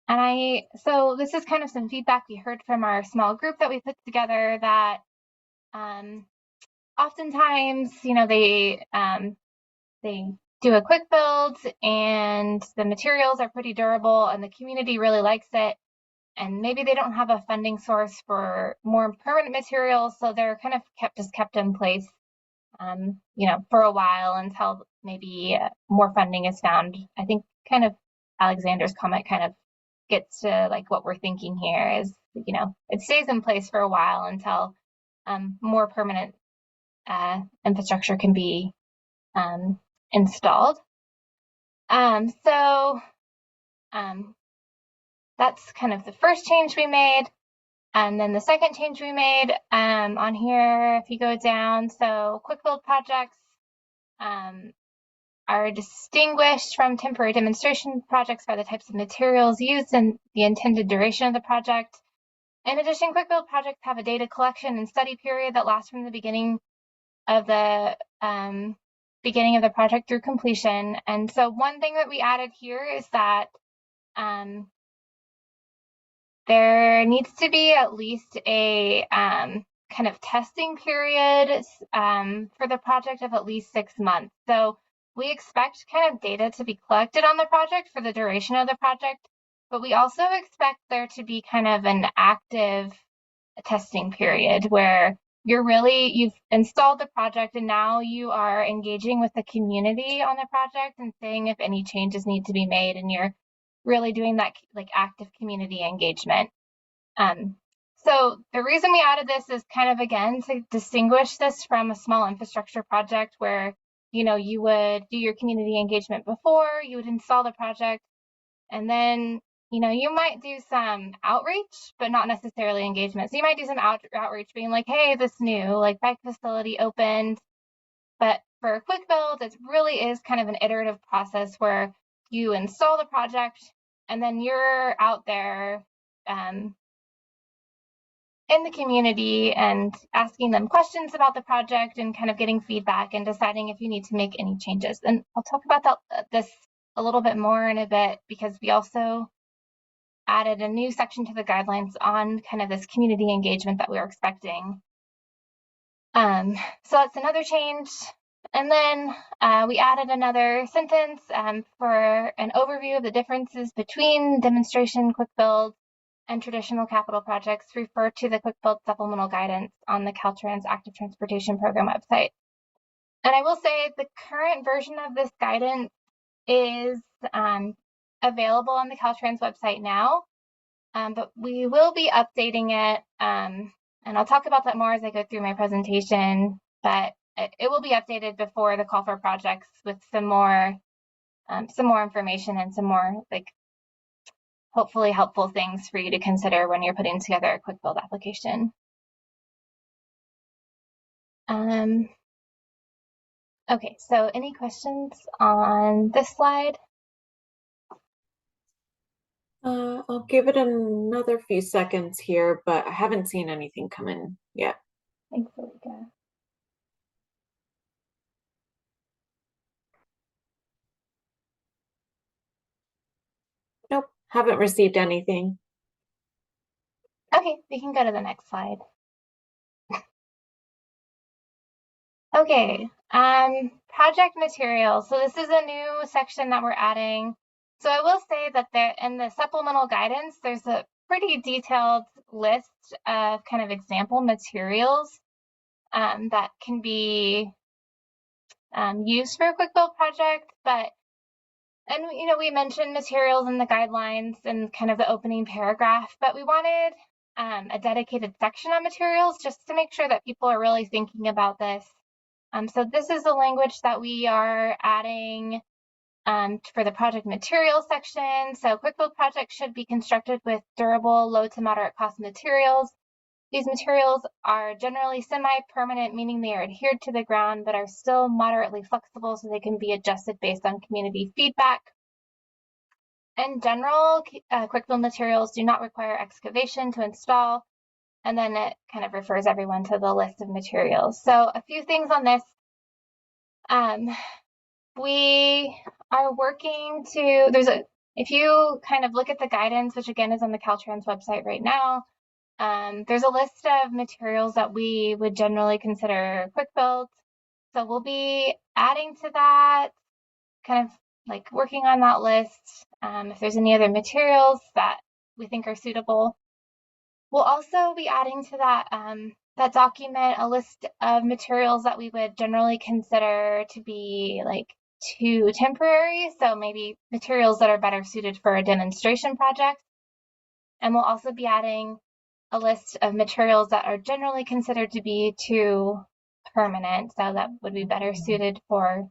And so this is kind of some feedback we heard from our small group that we put together that oftentimes, they do a quick build and the materials are pretty durable and the community really likes it. And maybe they don't have a funding source for more permanent materials, so they're kind of kept in place, for a while until maybe more funding is found. I think kind of Alexander's comment kind of gets to like what we're thinking here is, it stays in place for a while until more permanent infrastructure can be installed. So that's kind of the first change we made. And then the second change we made on here, if you go down, so quick build projects are distinguished from temporary demonstration projects by the types of materials used and the intended duration of the project. In addition, quick build projects have a data collection and study period that lasts from the beginning of the project through completion. And so one thing that we added here is that there needs to be at least a kind of testing period for the project of at least 6 months. So we expect kind of data to be collected on the project for the duration of the project, but we also expect there to be kind of an active testing period where you've installed the project and now you are engaging with the community on the project and saying if any changes need to be made, and you're really doing that like active community engagement. So the reason we added this is kind of, again, to distinguish this from a small infrastructure project where, you would do your community engagement before, you would install the project, and then, you might do some outreach, but not necessarily engagement. So you might do some outreach being like, hey, this new like bike facility opened. But for a quick build, it really is kind of an iterative process where you install the project and then you're out there in the community and asking them questions about the project and kind of getting feedback and deciding if you need to make any changes. And I'll talk about this a little bit more in a bit, because we also added a new section to the guidelines on kind of this community engagement that we were expecting. So that's another change. And then we added another sentence for an overview of the differences between demonstration quick build and traditional capital projects. Refer to the quick build supplemental guidance on the Caltrans Active Transportation Program website. And I will say the current version of this guidance is available on the Caltrans website now, but we will be updating it, and I'll talk about that more as I go through my presentation, but it will be updated before the call for projects with some more information and some more hopefully helpful things for you to consider when you're putting together a quick build application. Okay, so any questions on this slide? I'll give it another few seconds here, but I haven't seen anything come in yet. Thanks, Alika. Nope, haven't received anything. Okay, we can go to the next slide. Okay, project materials. So this is a new section that we're adding. So I will say that in the supplemental guidance, there's a pretty detailed list of kind of example materials that can be used for a quick build project. And we mentioned materials in the guidelines and kind of the opening paragraph, but we wanted a dedicated section on materials just to make sure that people are really thinking about this. So this is the language that we are adding for the project materials section. So quick build projects should be constructed with durable, low to moderate cost materials. These materials are generally semi-permanent, meaning they are adhered to the ground, but are still moderately flexible so they can be adjusted based on community feedback. In general, quick build materials do not require excavation to install. And then it kind of refers everyone to the list of materials. So a few things on this. We are working to, if you kind of look at the guidance, which again is on the Caltrans website right now, there's a list of materials that we would generally consider quick builds. So we'll be adding to that, kind of like working on that list. If there's any other materials that we think are suitable. We'll also be adding to that document a list of materials that we would generally consider to be too temporary. So maybe materials that are better suited for a demonstration project. And we'll also be adding a list of materials that are generally considered to be too permanent. So that would be better suited for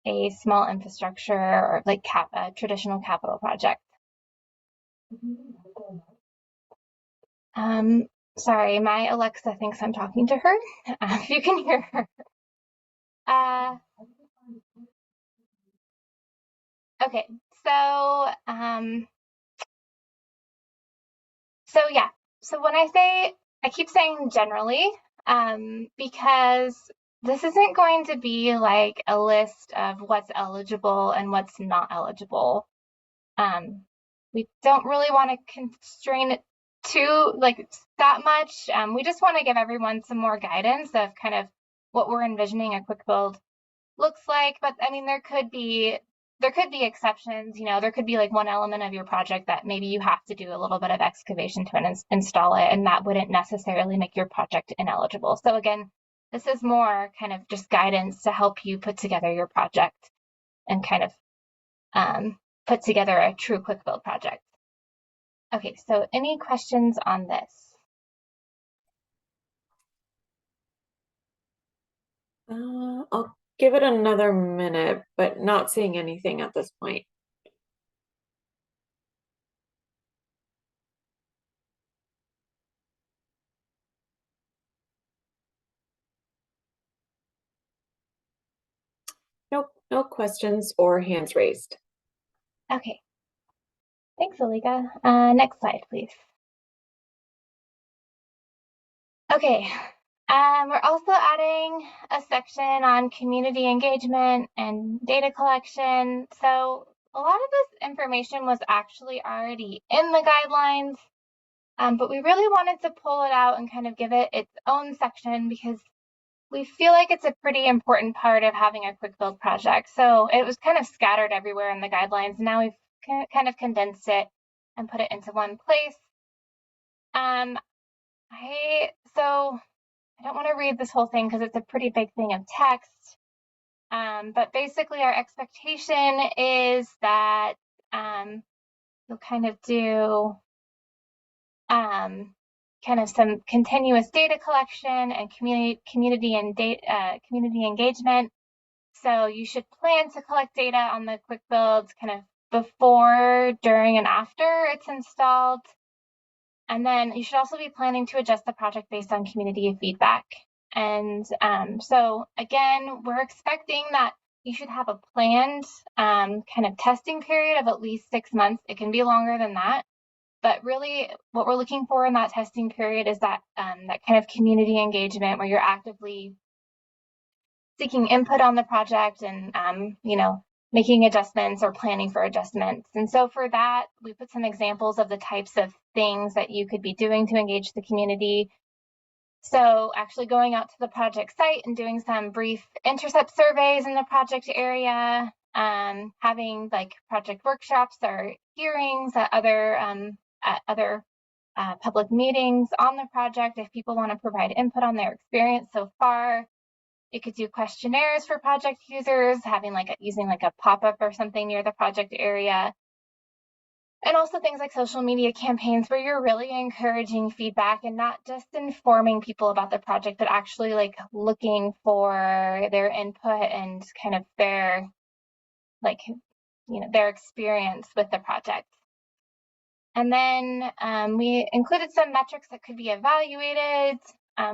a small infrastructure or a traditional capital project. Sorry, my Alexa thinks I'm talking to her. If you can hear her. Okay, so yeah. So when I keep saying generally, because this isn't going to be like a list of what's eligible and what's not eligible. We don't really want to constrain it too that much. We just want to give everyone some more guidance of kind of what we're envisioning a quick build looks like. But I mean, there could be there could be exceptions, there could be like one element of your project that maybe you have to do a little bit of excavation to install it, and that wouldn't necessarily make your project ineligible. So again, this is more kind of just guidance to help you put together your project and kind of put together a true quick build project. Okay, so any questions on this? I'll give it another minute, but not seeing anything at this point. Nope, no questions or hands raised. Okay. Thanks, Alika. Next slide, please. Okay. We're also adding a section on community engagement and data collection. So a lot of this information was actually already in the guidelines, but we really wanted to pull it out and kind of give it its own section because we feel like it's a pretty important part of having a quick build project. So it was kind of scattered everywhere in the guidelines. Now we've kind of condensed it and put it into one place. So I don't want to read this whole thing because it's a pretty big thing of text. But basically our expectation is that you'll kind of do kind of some continuous data collection and community engagement. So you should plan to collect data on the quick builds kind of before, during, and after it's installed. And then you should also be planning to adjust the project based on community feedback. And so again, we're expecting that you should have a planned kind of testing period of at least 6 months. It can be longer than that. But really what we're looking for in that testing period is that that kind of community engagement where you're actively seeking input on the project and, making adjustments or planning for adjustments. And so for that, we put some examples of the types of things that you could be doing to engage the community. So actually going out to the project site and doing some brief intercept surveys in the project area, having like project workshops or hearings at other public meetings on the project if people want to provide input on their experience so far. You could do questionnaires for project users, using like a pop-up or something near the project area. And also things like social media campaigns where you're really encouraging feedback and not just informing people about the project, but actually like looking for their input and kind of their experience with the project. And then we included some metrics that could be evaluated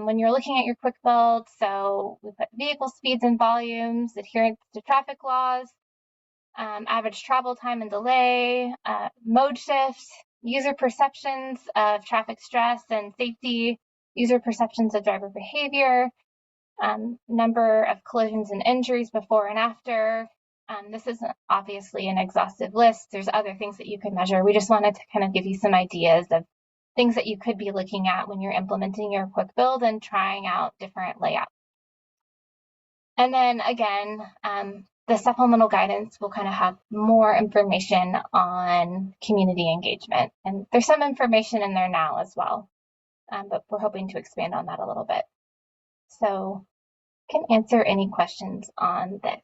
when you're looking at your quick build. So we put vehicle speeds and volumes, adherence to traffic laws, average travel time and delay, mode shifts, user perceptions of traffic stress and safety, user perceptions of driver behavior, number of collisions and injuries before and after. This isn't obviously an exhaustive list. There's other things that you could measure. We just wanted to kind of give you some ideas of things that you could be looking at when you're implementing your quick build and trying out different layouts. And then again, the supplemental guidance will kind of have more information on community engagement. And there's some information in there now as well, but we're hoping to expand on that a little bit. So can answer any questions on this.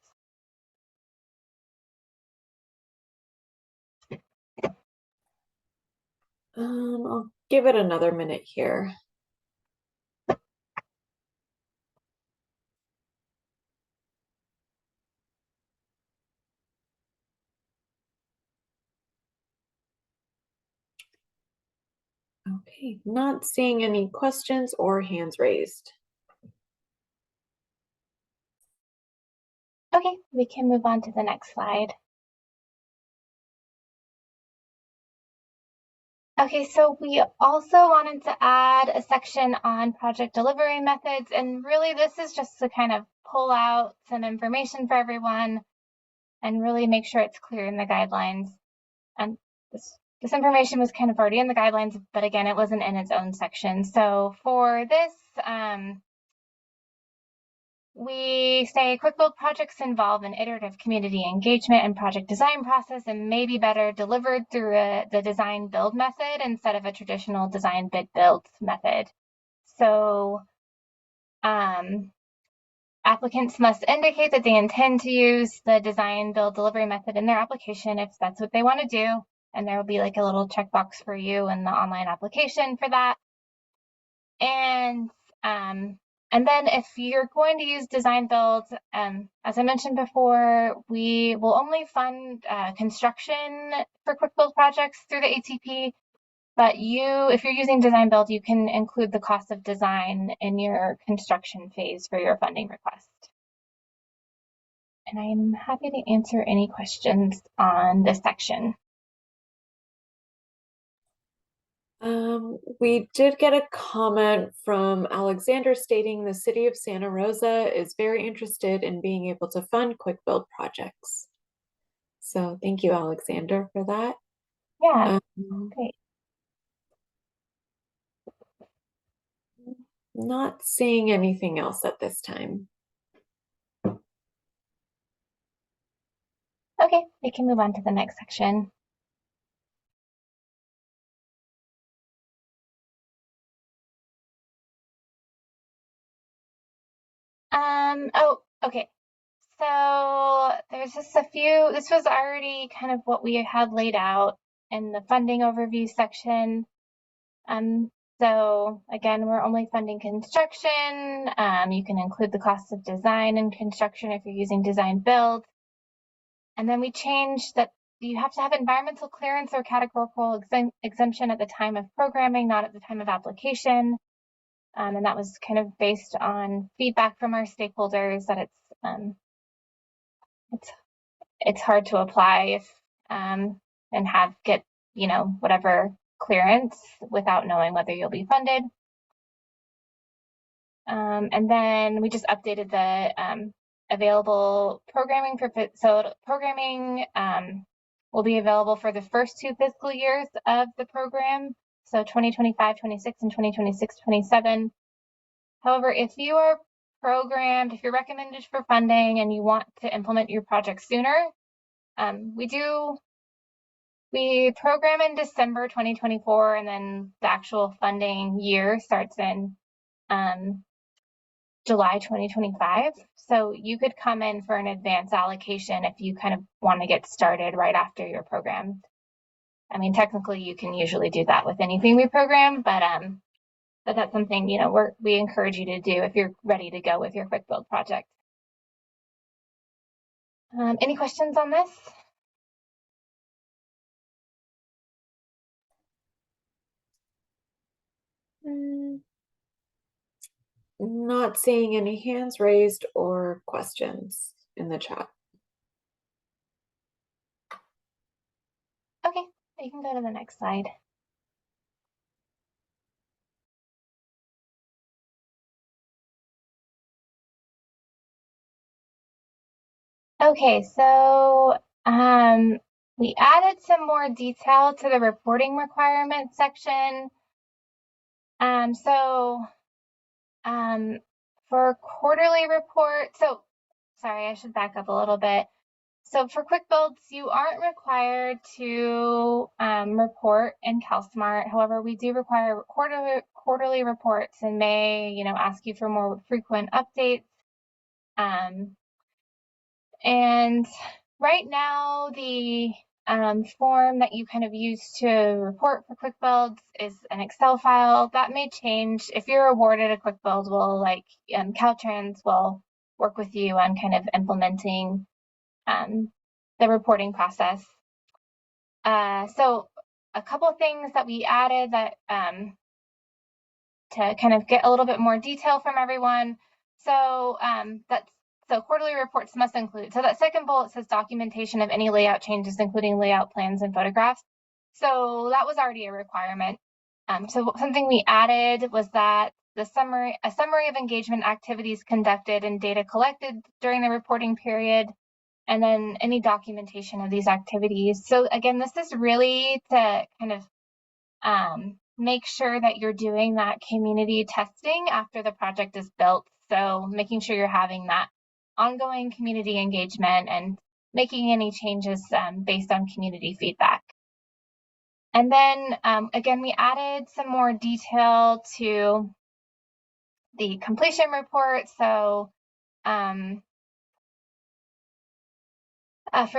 I'll give it another minute here. Okay, not seeing any questions or hands raised. Okay, we can move on to the next slide. Okay, so we also wanted to add a section on project delivery methods, and really this is just to kind of pull out some information for everyone and really make sure it's clear in the guidelines. And this information was kind of already in the guidelines, but again, it wasn't in its own section. So for this, we say quick build projects involve an iterative community engagement and project design process and may be better delivered through the design build method instead of a traditional design bid build method. So applicants must indicate that they intend to use the design build delivery method in their application if that's what they want to do. And there will be like a little checkbox for you in the online application for that. And then if you're going to use design build, as I mentioned before, we will only fund construction for quick build projects through the ATP. But if you're using design build, you can include the cost of design in your construction phase for your funding request. And I'm happy to answer any questions on this section. We did get a comment from Alexander stating the city of Santa Rosa is very interested in being able to fund quick build projects. So thank you, Alexander, for that. Yeah, great. Not seeing anything else at this time. Okay, we can move on to the next section. Oh, okay. So there's just a few, this was already kind of what we had laid out in the funding overview section. So again, we're only funding construction. You can include the cost of design and construction if you're using design build. And then we changed that you have to have environmental clearance or categorical exemption at the time of programming, not at the time of application. And that was kind of based on feedback from our stakeholders that it's hard to apply if and get whatever clearance without knowing whether you'll be funded. And then we just updated the available programming programming will be available for the first 2 fiscal years of the program, so 2025-26 and 2026-27. However, if you are programmed, if you're recommended for funding and you want to implement your project sooner, we program in December 2024, and then the actual funding year starts in July 2025. So you could come in for an advance allocation if you kind of want to get started right after your program. I mean, technically you can usually do that with anything we program, but that's something, we encourage you to do if you're ready to go with your quick build project. Any questions on this? Not seeing any hands raised or questions in the chat. Okay, you can go to the next slide. Okay, so we added some more detail to the reporting requirements section. For quarterly report, sorry, I should back up a little bit. So for quick builds, you aren't required to report in CalSmart. However, we do require quarterly reports and may, ask you for more frequent updates. And right now, the form that you kind of use to report for quick builds is an Excel file. That may change. If you're awarded a quick build, Caltrans will work with you on kind of implementing the reporting process. So a couple of things that we added that to kind of get a little bit more detail from everyone. So quarterly reports must include, so that second bullet says documentation of any layout changes, including layout plans and photographs. So that was already a requirement. So something we added was that a summary of engagement activities conducted and data collected during the reporting period, and then any documentation of these activities. So again, this is really to kind of make sure that you're doing that community testing after the project is built. So making sure you're having that ongoing community engagement and making any changes based on community feedback. And then again, we added some more detail to the completion report. So for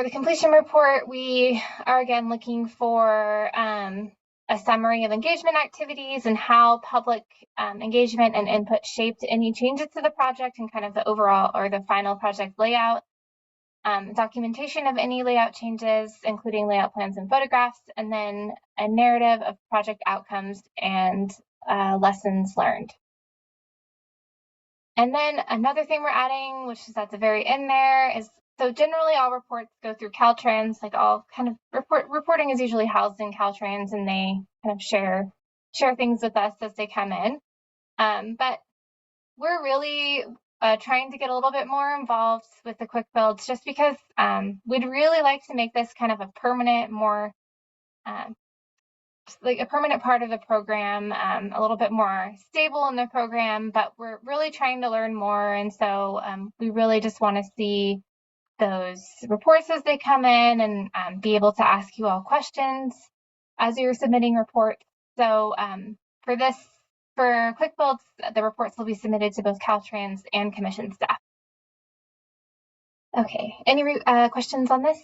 the completion report, we are again looking for a summary of engagement activities and how public engagement and input shaped any changes to the project and kind of the overall or the final project layout. Documentation of any layout changes, including layout plans and photographs, and then a narrative of project outcomes and lessons learned. And then another thing we're adding, which is at the very end there, is so generally all reports go through Caltrans, like all kind of reporting is usually housed in Caltrans, and they kind of share things with us as they come in. But we're really trying to get a little bit more involved with the quick builds, just because we'd really like to make this kind of a permanent, more like a permanent part of the program, a little bit more stable in the program, but we're really trying to learn more. And so we really just want to see those reports as they come in and be able to ask you all questions as you're submitting reports. So for quick builds, the reports will be submitted to both Caltrans and commission staff. Okay, any questions on this?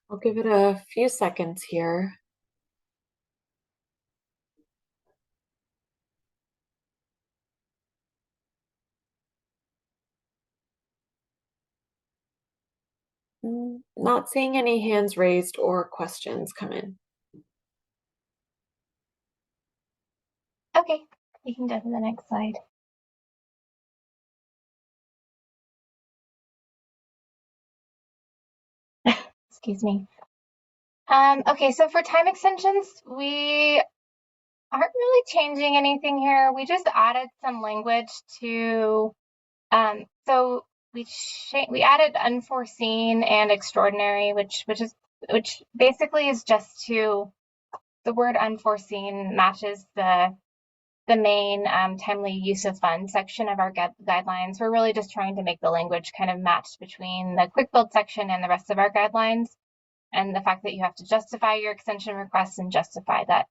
I'll give it a few seconds here. Not seeing any hands raised or questions come in. Okay, you can go to the next slide. Excuse me. Okay, so for time extensions, we aren't really changing anything here. We just added some language to, so we added unforeseen and extraordinary, which basically is just to, the word unforeseen matches the main timely use of funds section of our guidelines. We're really just trying to make the language kind of match between the quick build section and the rest of our guidelines, and the fact that you have to justify your extension request and justify that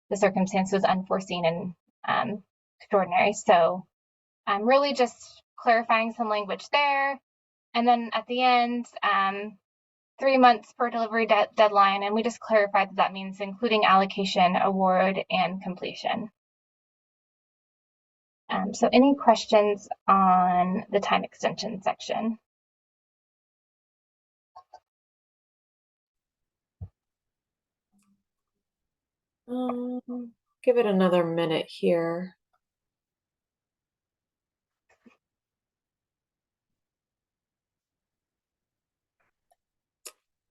the circumstance was unforeseen and extraordinary. So I'm really just clarifying some language there. And then at the end, 3 months per delivery deadline, and we just clarified that means including allocation, award, and completion. So any questions on the time extension section? Give it another minute here.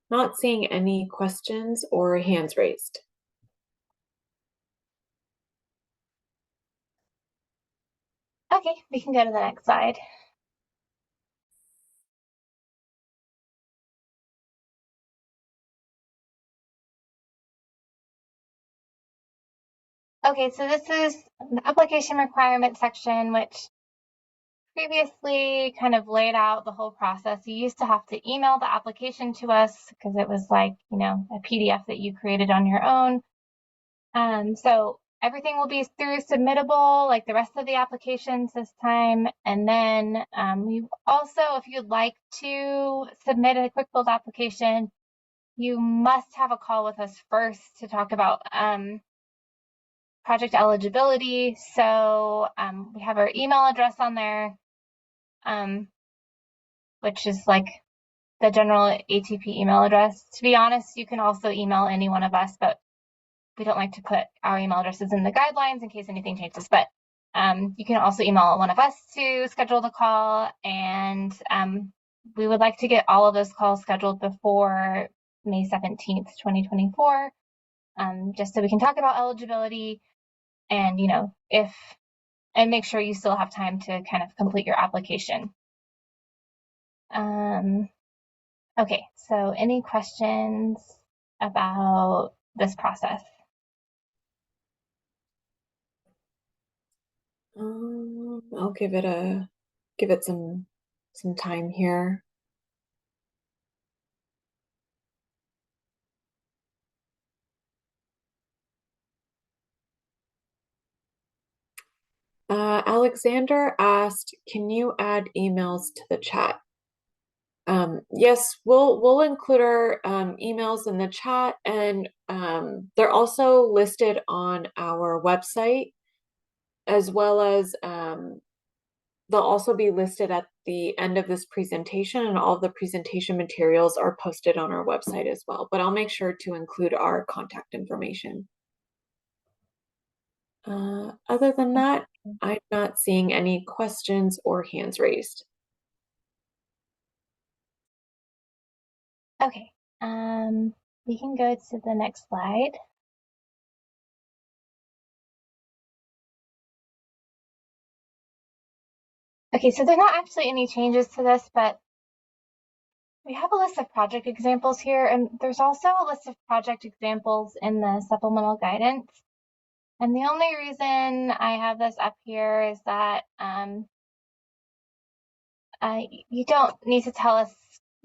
Not seeing any questions or hands raised. Okay, we can go to the next slide. Okay, so this is the application requirement section, which previously kind of laid out the whole process. You used to have to email the application to us because it was like, you know, a PDF that you created on your own. So everything will be through Submittable, like the rest of the applications this time. And then we also, if you'd like to submit a quick build application, you must have a call with us first to talk about project eligibility. So we have our email address on there, which is like the general ATP email address. To be honest, you can also email any one of us, but we don't like to put our email addresses in the guidelines in case anything changes. But you can also email one of us to schedule the call, and we would like to get all of those calls scheduled before May 17th, 2024, just so we can talk about eligibility and, you know, and make sure you still have time to kind of complete your application. Okay, so any questions about this process? I'll give it some time here. Alexander asked, can you add emails to the chat? Yes, we'll include our emails in the chat, and they're also listed on our website, as well as they'll also be listed at the end of this presentation, and all of the presentation materials are posted on our website as well. But I'll make sure to include our contact information. Other than that, I'm not seeing any questions or hands raised. Okay, we can go to the next slide. Okay, so there's not actually any changes to this, but we have a list of project examples here, and there's also a list of project examples in the supplemental guidance. And the only reason I have this up here is that you don't need to tell us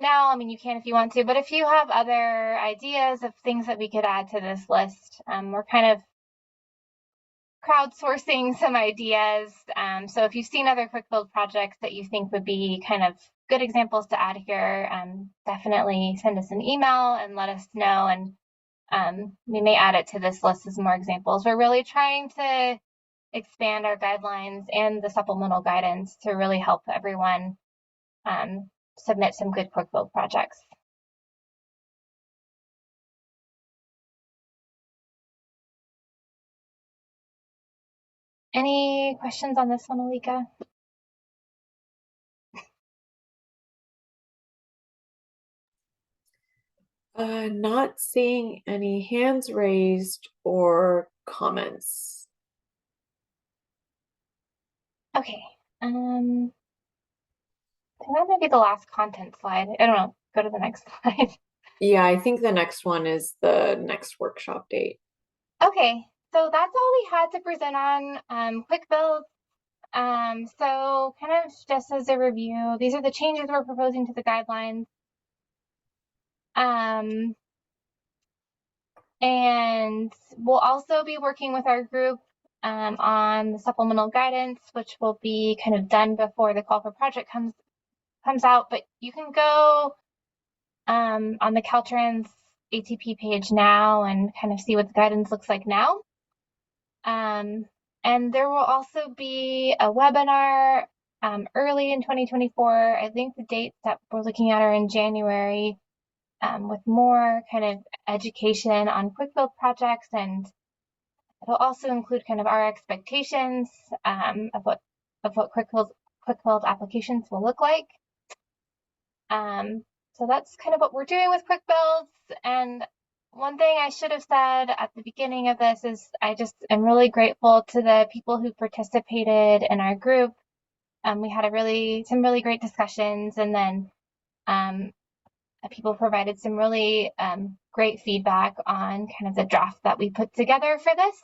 now. I mean, you can if you want to, but if you have other ideas of things that we could add to this list, we're kind of crowdsourcing some ideas. So if you've seen other quick build projects that you think would be kind of good examples to add here, definitely send us an email and let us know, and we may add it to this list as more examples. We're really trying to expand our guidelines and the supplemental guidance to really help everyone submit some good quick build projects. Any questions on this one, Alika? Not seeing any hands raised or comments. Okay. I think that might be the last content slide. I don't know. Go to the next slide. Yeah, I think the next one is the next workshop date. Okay, so that's all we had to present on quick builds. So kind of just as a review, these are the changes we're proposing to the guidelines. And we'll also be working with our group on the supplemental guidance, which will be kind of done before the call for project comes out. But you can go on the Caltrans ATP page now and kind of see what the guidance looks like now. And there will also be a webinar early in 2024. I think the dates that we're looking at are in January, with more kind of education on quick build projects, and it'll also include kind of our expectations of what quick build applications will look like. So that's kind of what we're doing with quick builds. And one thing I should have said at the beginning of this is I just am really grateful to the people who participated in our group. We had some really great discussions, and then people provided some really great feedback on kind of the draft that we put together for this.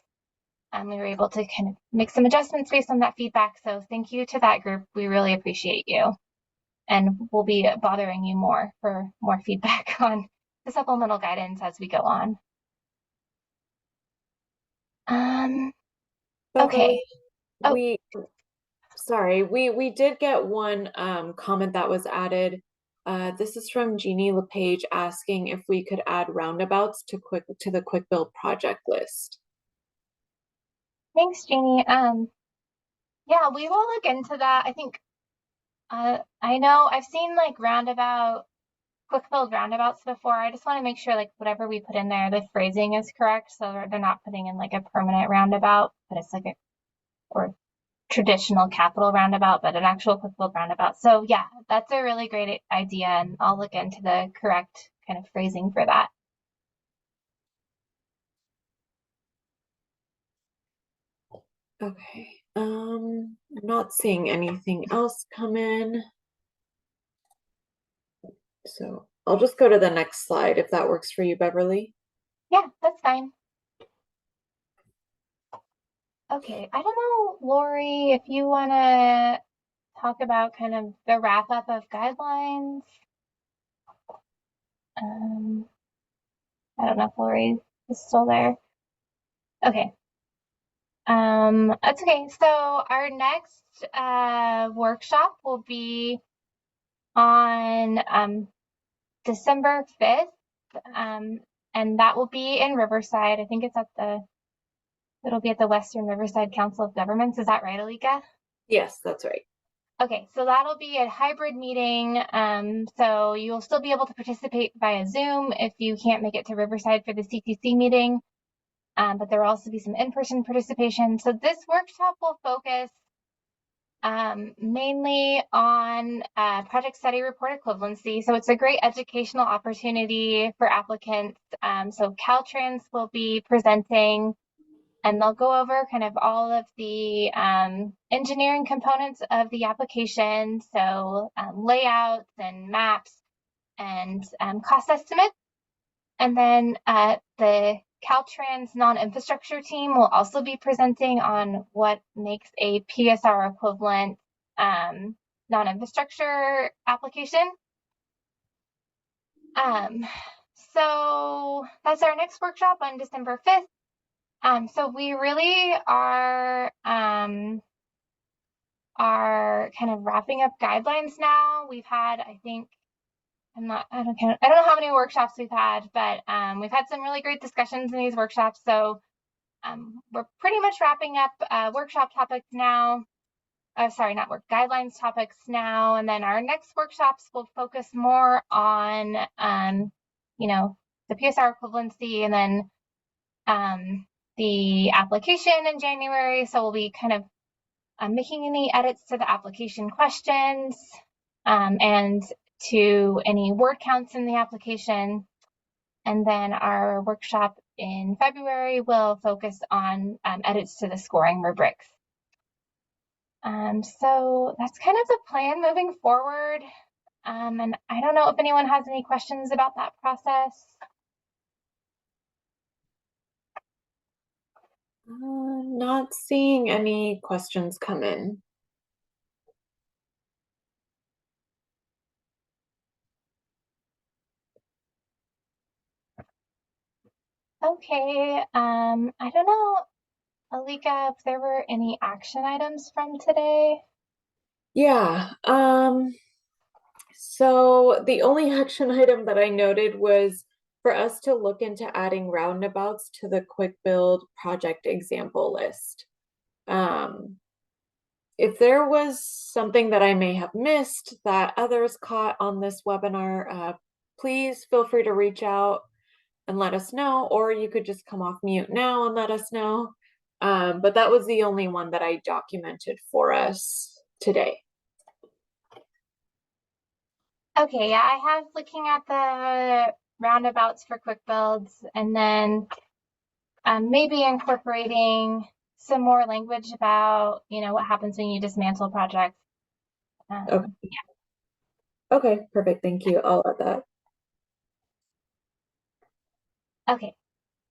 We were able to kind of make some adjustments based on that feedback. So thank you to that group. We really appreciate you. And we'll be bothering you more for more feedback on the supplemental guidance as we go on. Okay. We did get one comment that was added. This is from Jeannie LePage asking if we could add roundabouts to the quick build project list. Thanks, Jeannie. Yeah, we will look into that. I think I know I've seen like quick build roundabouts before. I just want to make sure like whatever we put in there, the phrasing is correct. So they're not putting in like a permanent roundabout, but it's like or traditional capital roundabout, but an actual quick build roundabout. So yeah, that's a really great idea, and I'll look into the correct kind of phrasing for that. Okay. I'm not seeing anything else come in. So I'll just go to the next slide if that works for you, Beverly. Yeah, that's fine. Okay, I don't know, Lori, if you want to talk about kind of the wrap up of guidelines. Um, I don't know if Lori is still there. Okay. That's okay. So our next workshop will be on December 5th. And that will be in Riverside. I think it'll be at the Western Riverside Council of Governments. Is that right, Alika? Yes, that's right. Okay, so that'll be a hybrid meeting. So you'll still be able to participate via Zoom if you can't make it to Riverside for the CTC meeting. But there will also be some in-person participation. So this workshop will focus mainly on project study report equivalency. So it's a great educational opportunity for applicants. So Caltrans will be presenting, and they'll go over kind of all of the engineering components of the application. So layouts and maps and cost estimates. And then the Caltrans non-infrastructure team will also be presenting on what makes a PSR equivalent non-infrastructure application. So that's our next workshop on December 5th. So we really are kind of wrapping up guidelines now. We've had, I think, I don't know how many workshops we've had, but we've had some really great discussions in these workshops. So we're pretty much wrapping up workshop topics now. Sorry, not work guidelines topics now. And then our next workshops will focus more on, the PSR equivalency and then the application in January. So we'll be kind of making any edits to the application questions and to any word counts in the application. And then our workshop in February will focus on edits to the scoring rubrics. So that's kind of the plan moving forward. And I don't know if anyone has any questions about that process. Not seeing any questions come in. Okay, I don't know, Alika, if there were any action items from today. Yeah. So the only action item that I noted was for us to look into adding roundabouts to the quick build project example list. If there was something that I may have missed that others caught on this webinar, please feel free to reach out and let us know, or you could just come off mute now and let us know. But that was the only one that I documented for us today. Okay, yeah, I have looking at the roundabouts for quick builds, and then maybe incorporating some more language about, what happens when you dismantle projects. Okay. Okay, perfect. Thank you. I'll add that. Okay.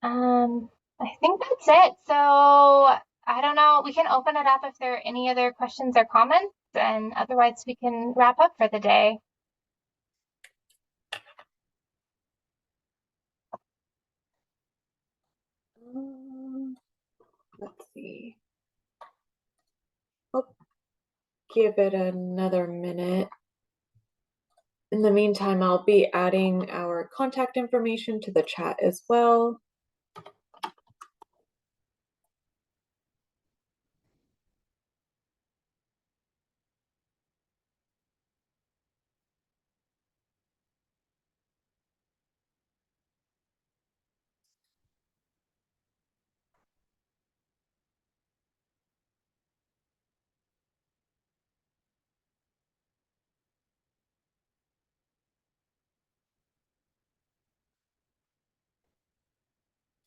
I think that's it. So I don't know. We can open it up if there are any other questions or comments, and otherwise we can wrap up for the day. Let's see. I'll give it another minute. In the meantime, I'll be adding our contact information to the chat as well.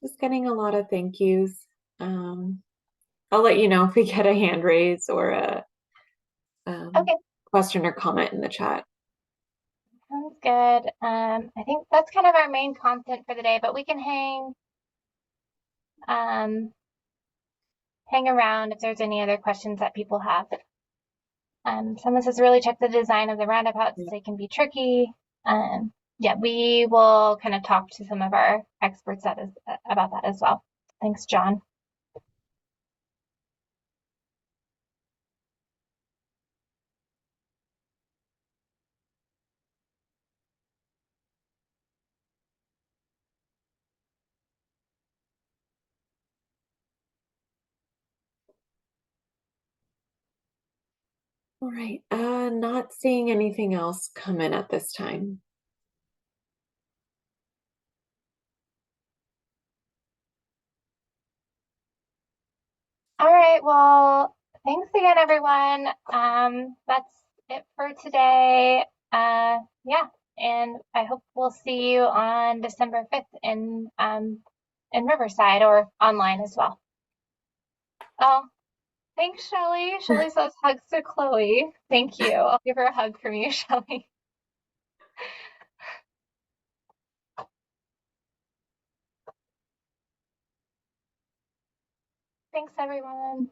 Just getting a lot of thank yous. I'll let you know if we get a hand raise or a Okay, question or comment in the chat. sounds good. I think that's kind of our main content for the day, but we can hang around if there's any other questions that people have. Someone says really check the design of the roundabouts. They can be tricky. Yeah, we will kind of talk to some of our experts about that as well. Thanks, John. All right, not seeing anything else come in at this time. All right, well, thanks again, everyone. That's it for today. Yeah, and I hope we'll see you on December 5th in Riverside or online as well. Oh, thanks, Shelly. Shelly says hugs to Chloe. Thank you. I'll give her a hug from you, Shelly. Thanks, everyone.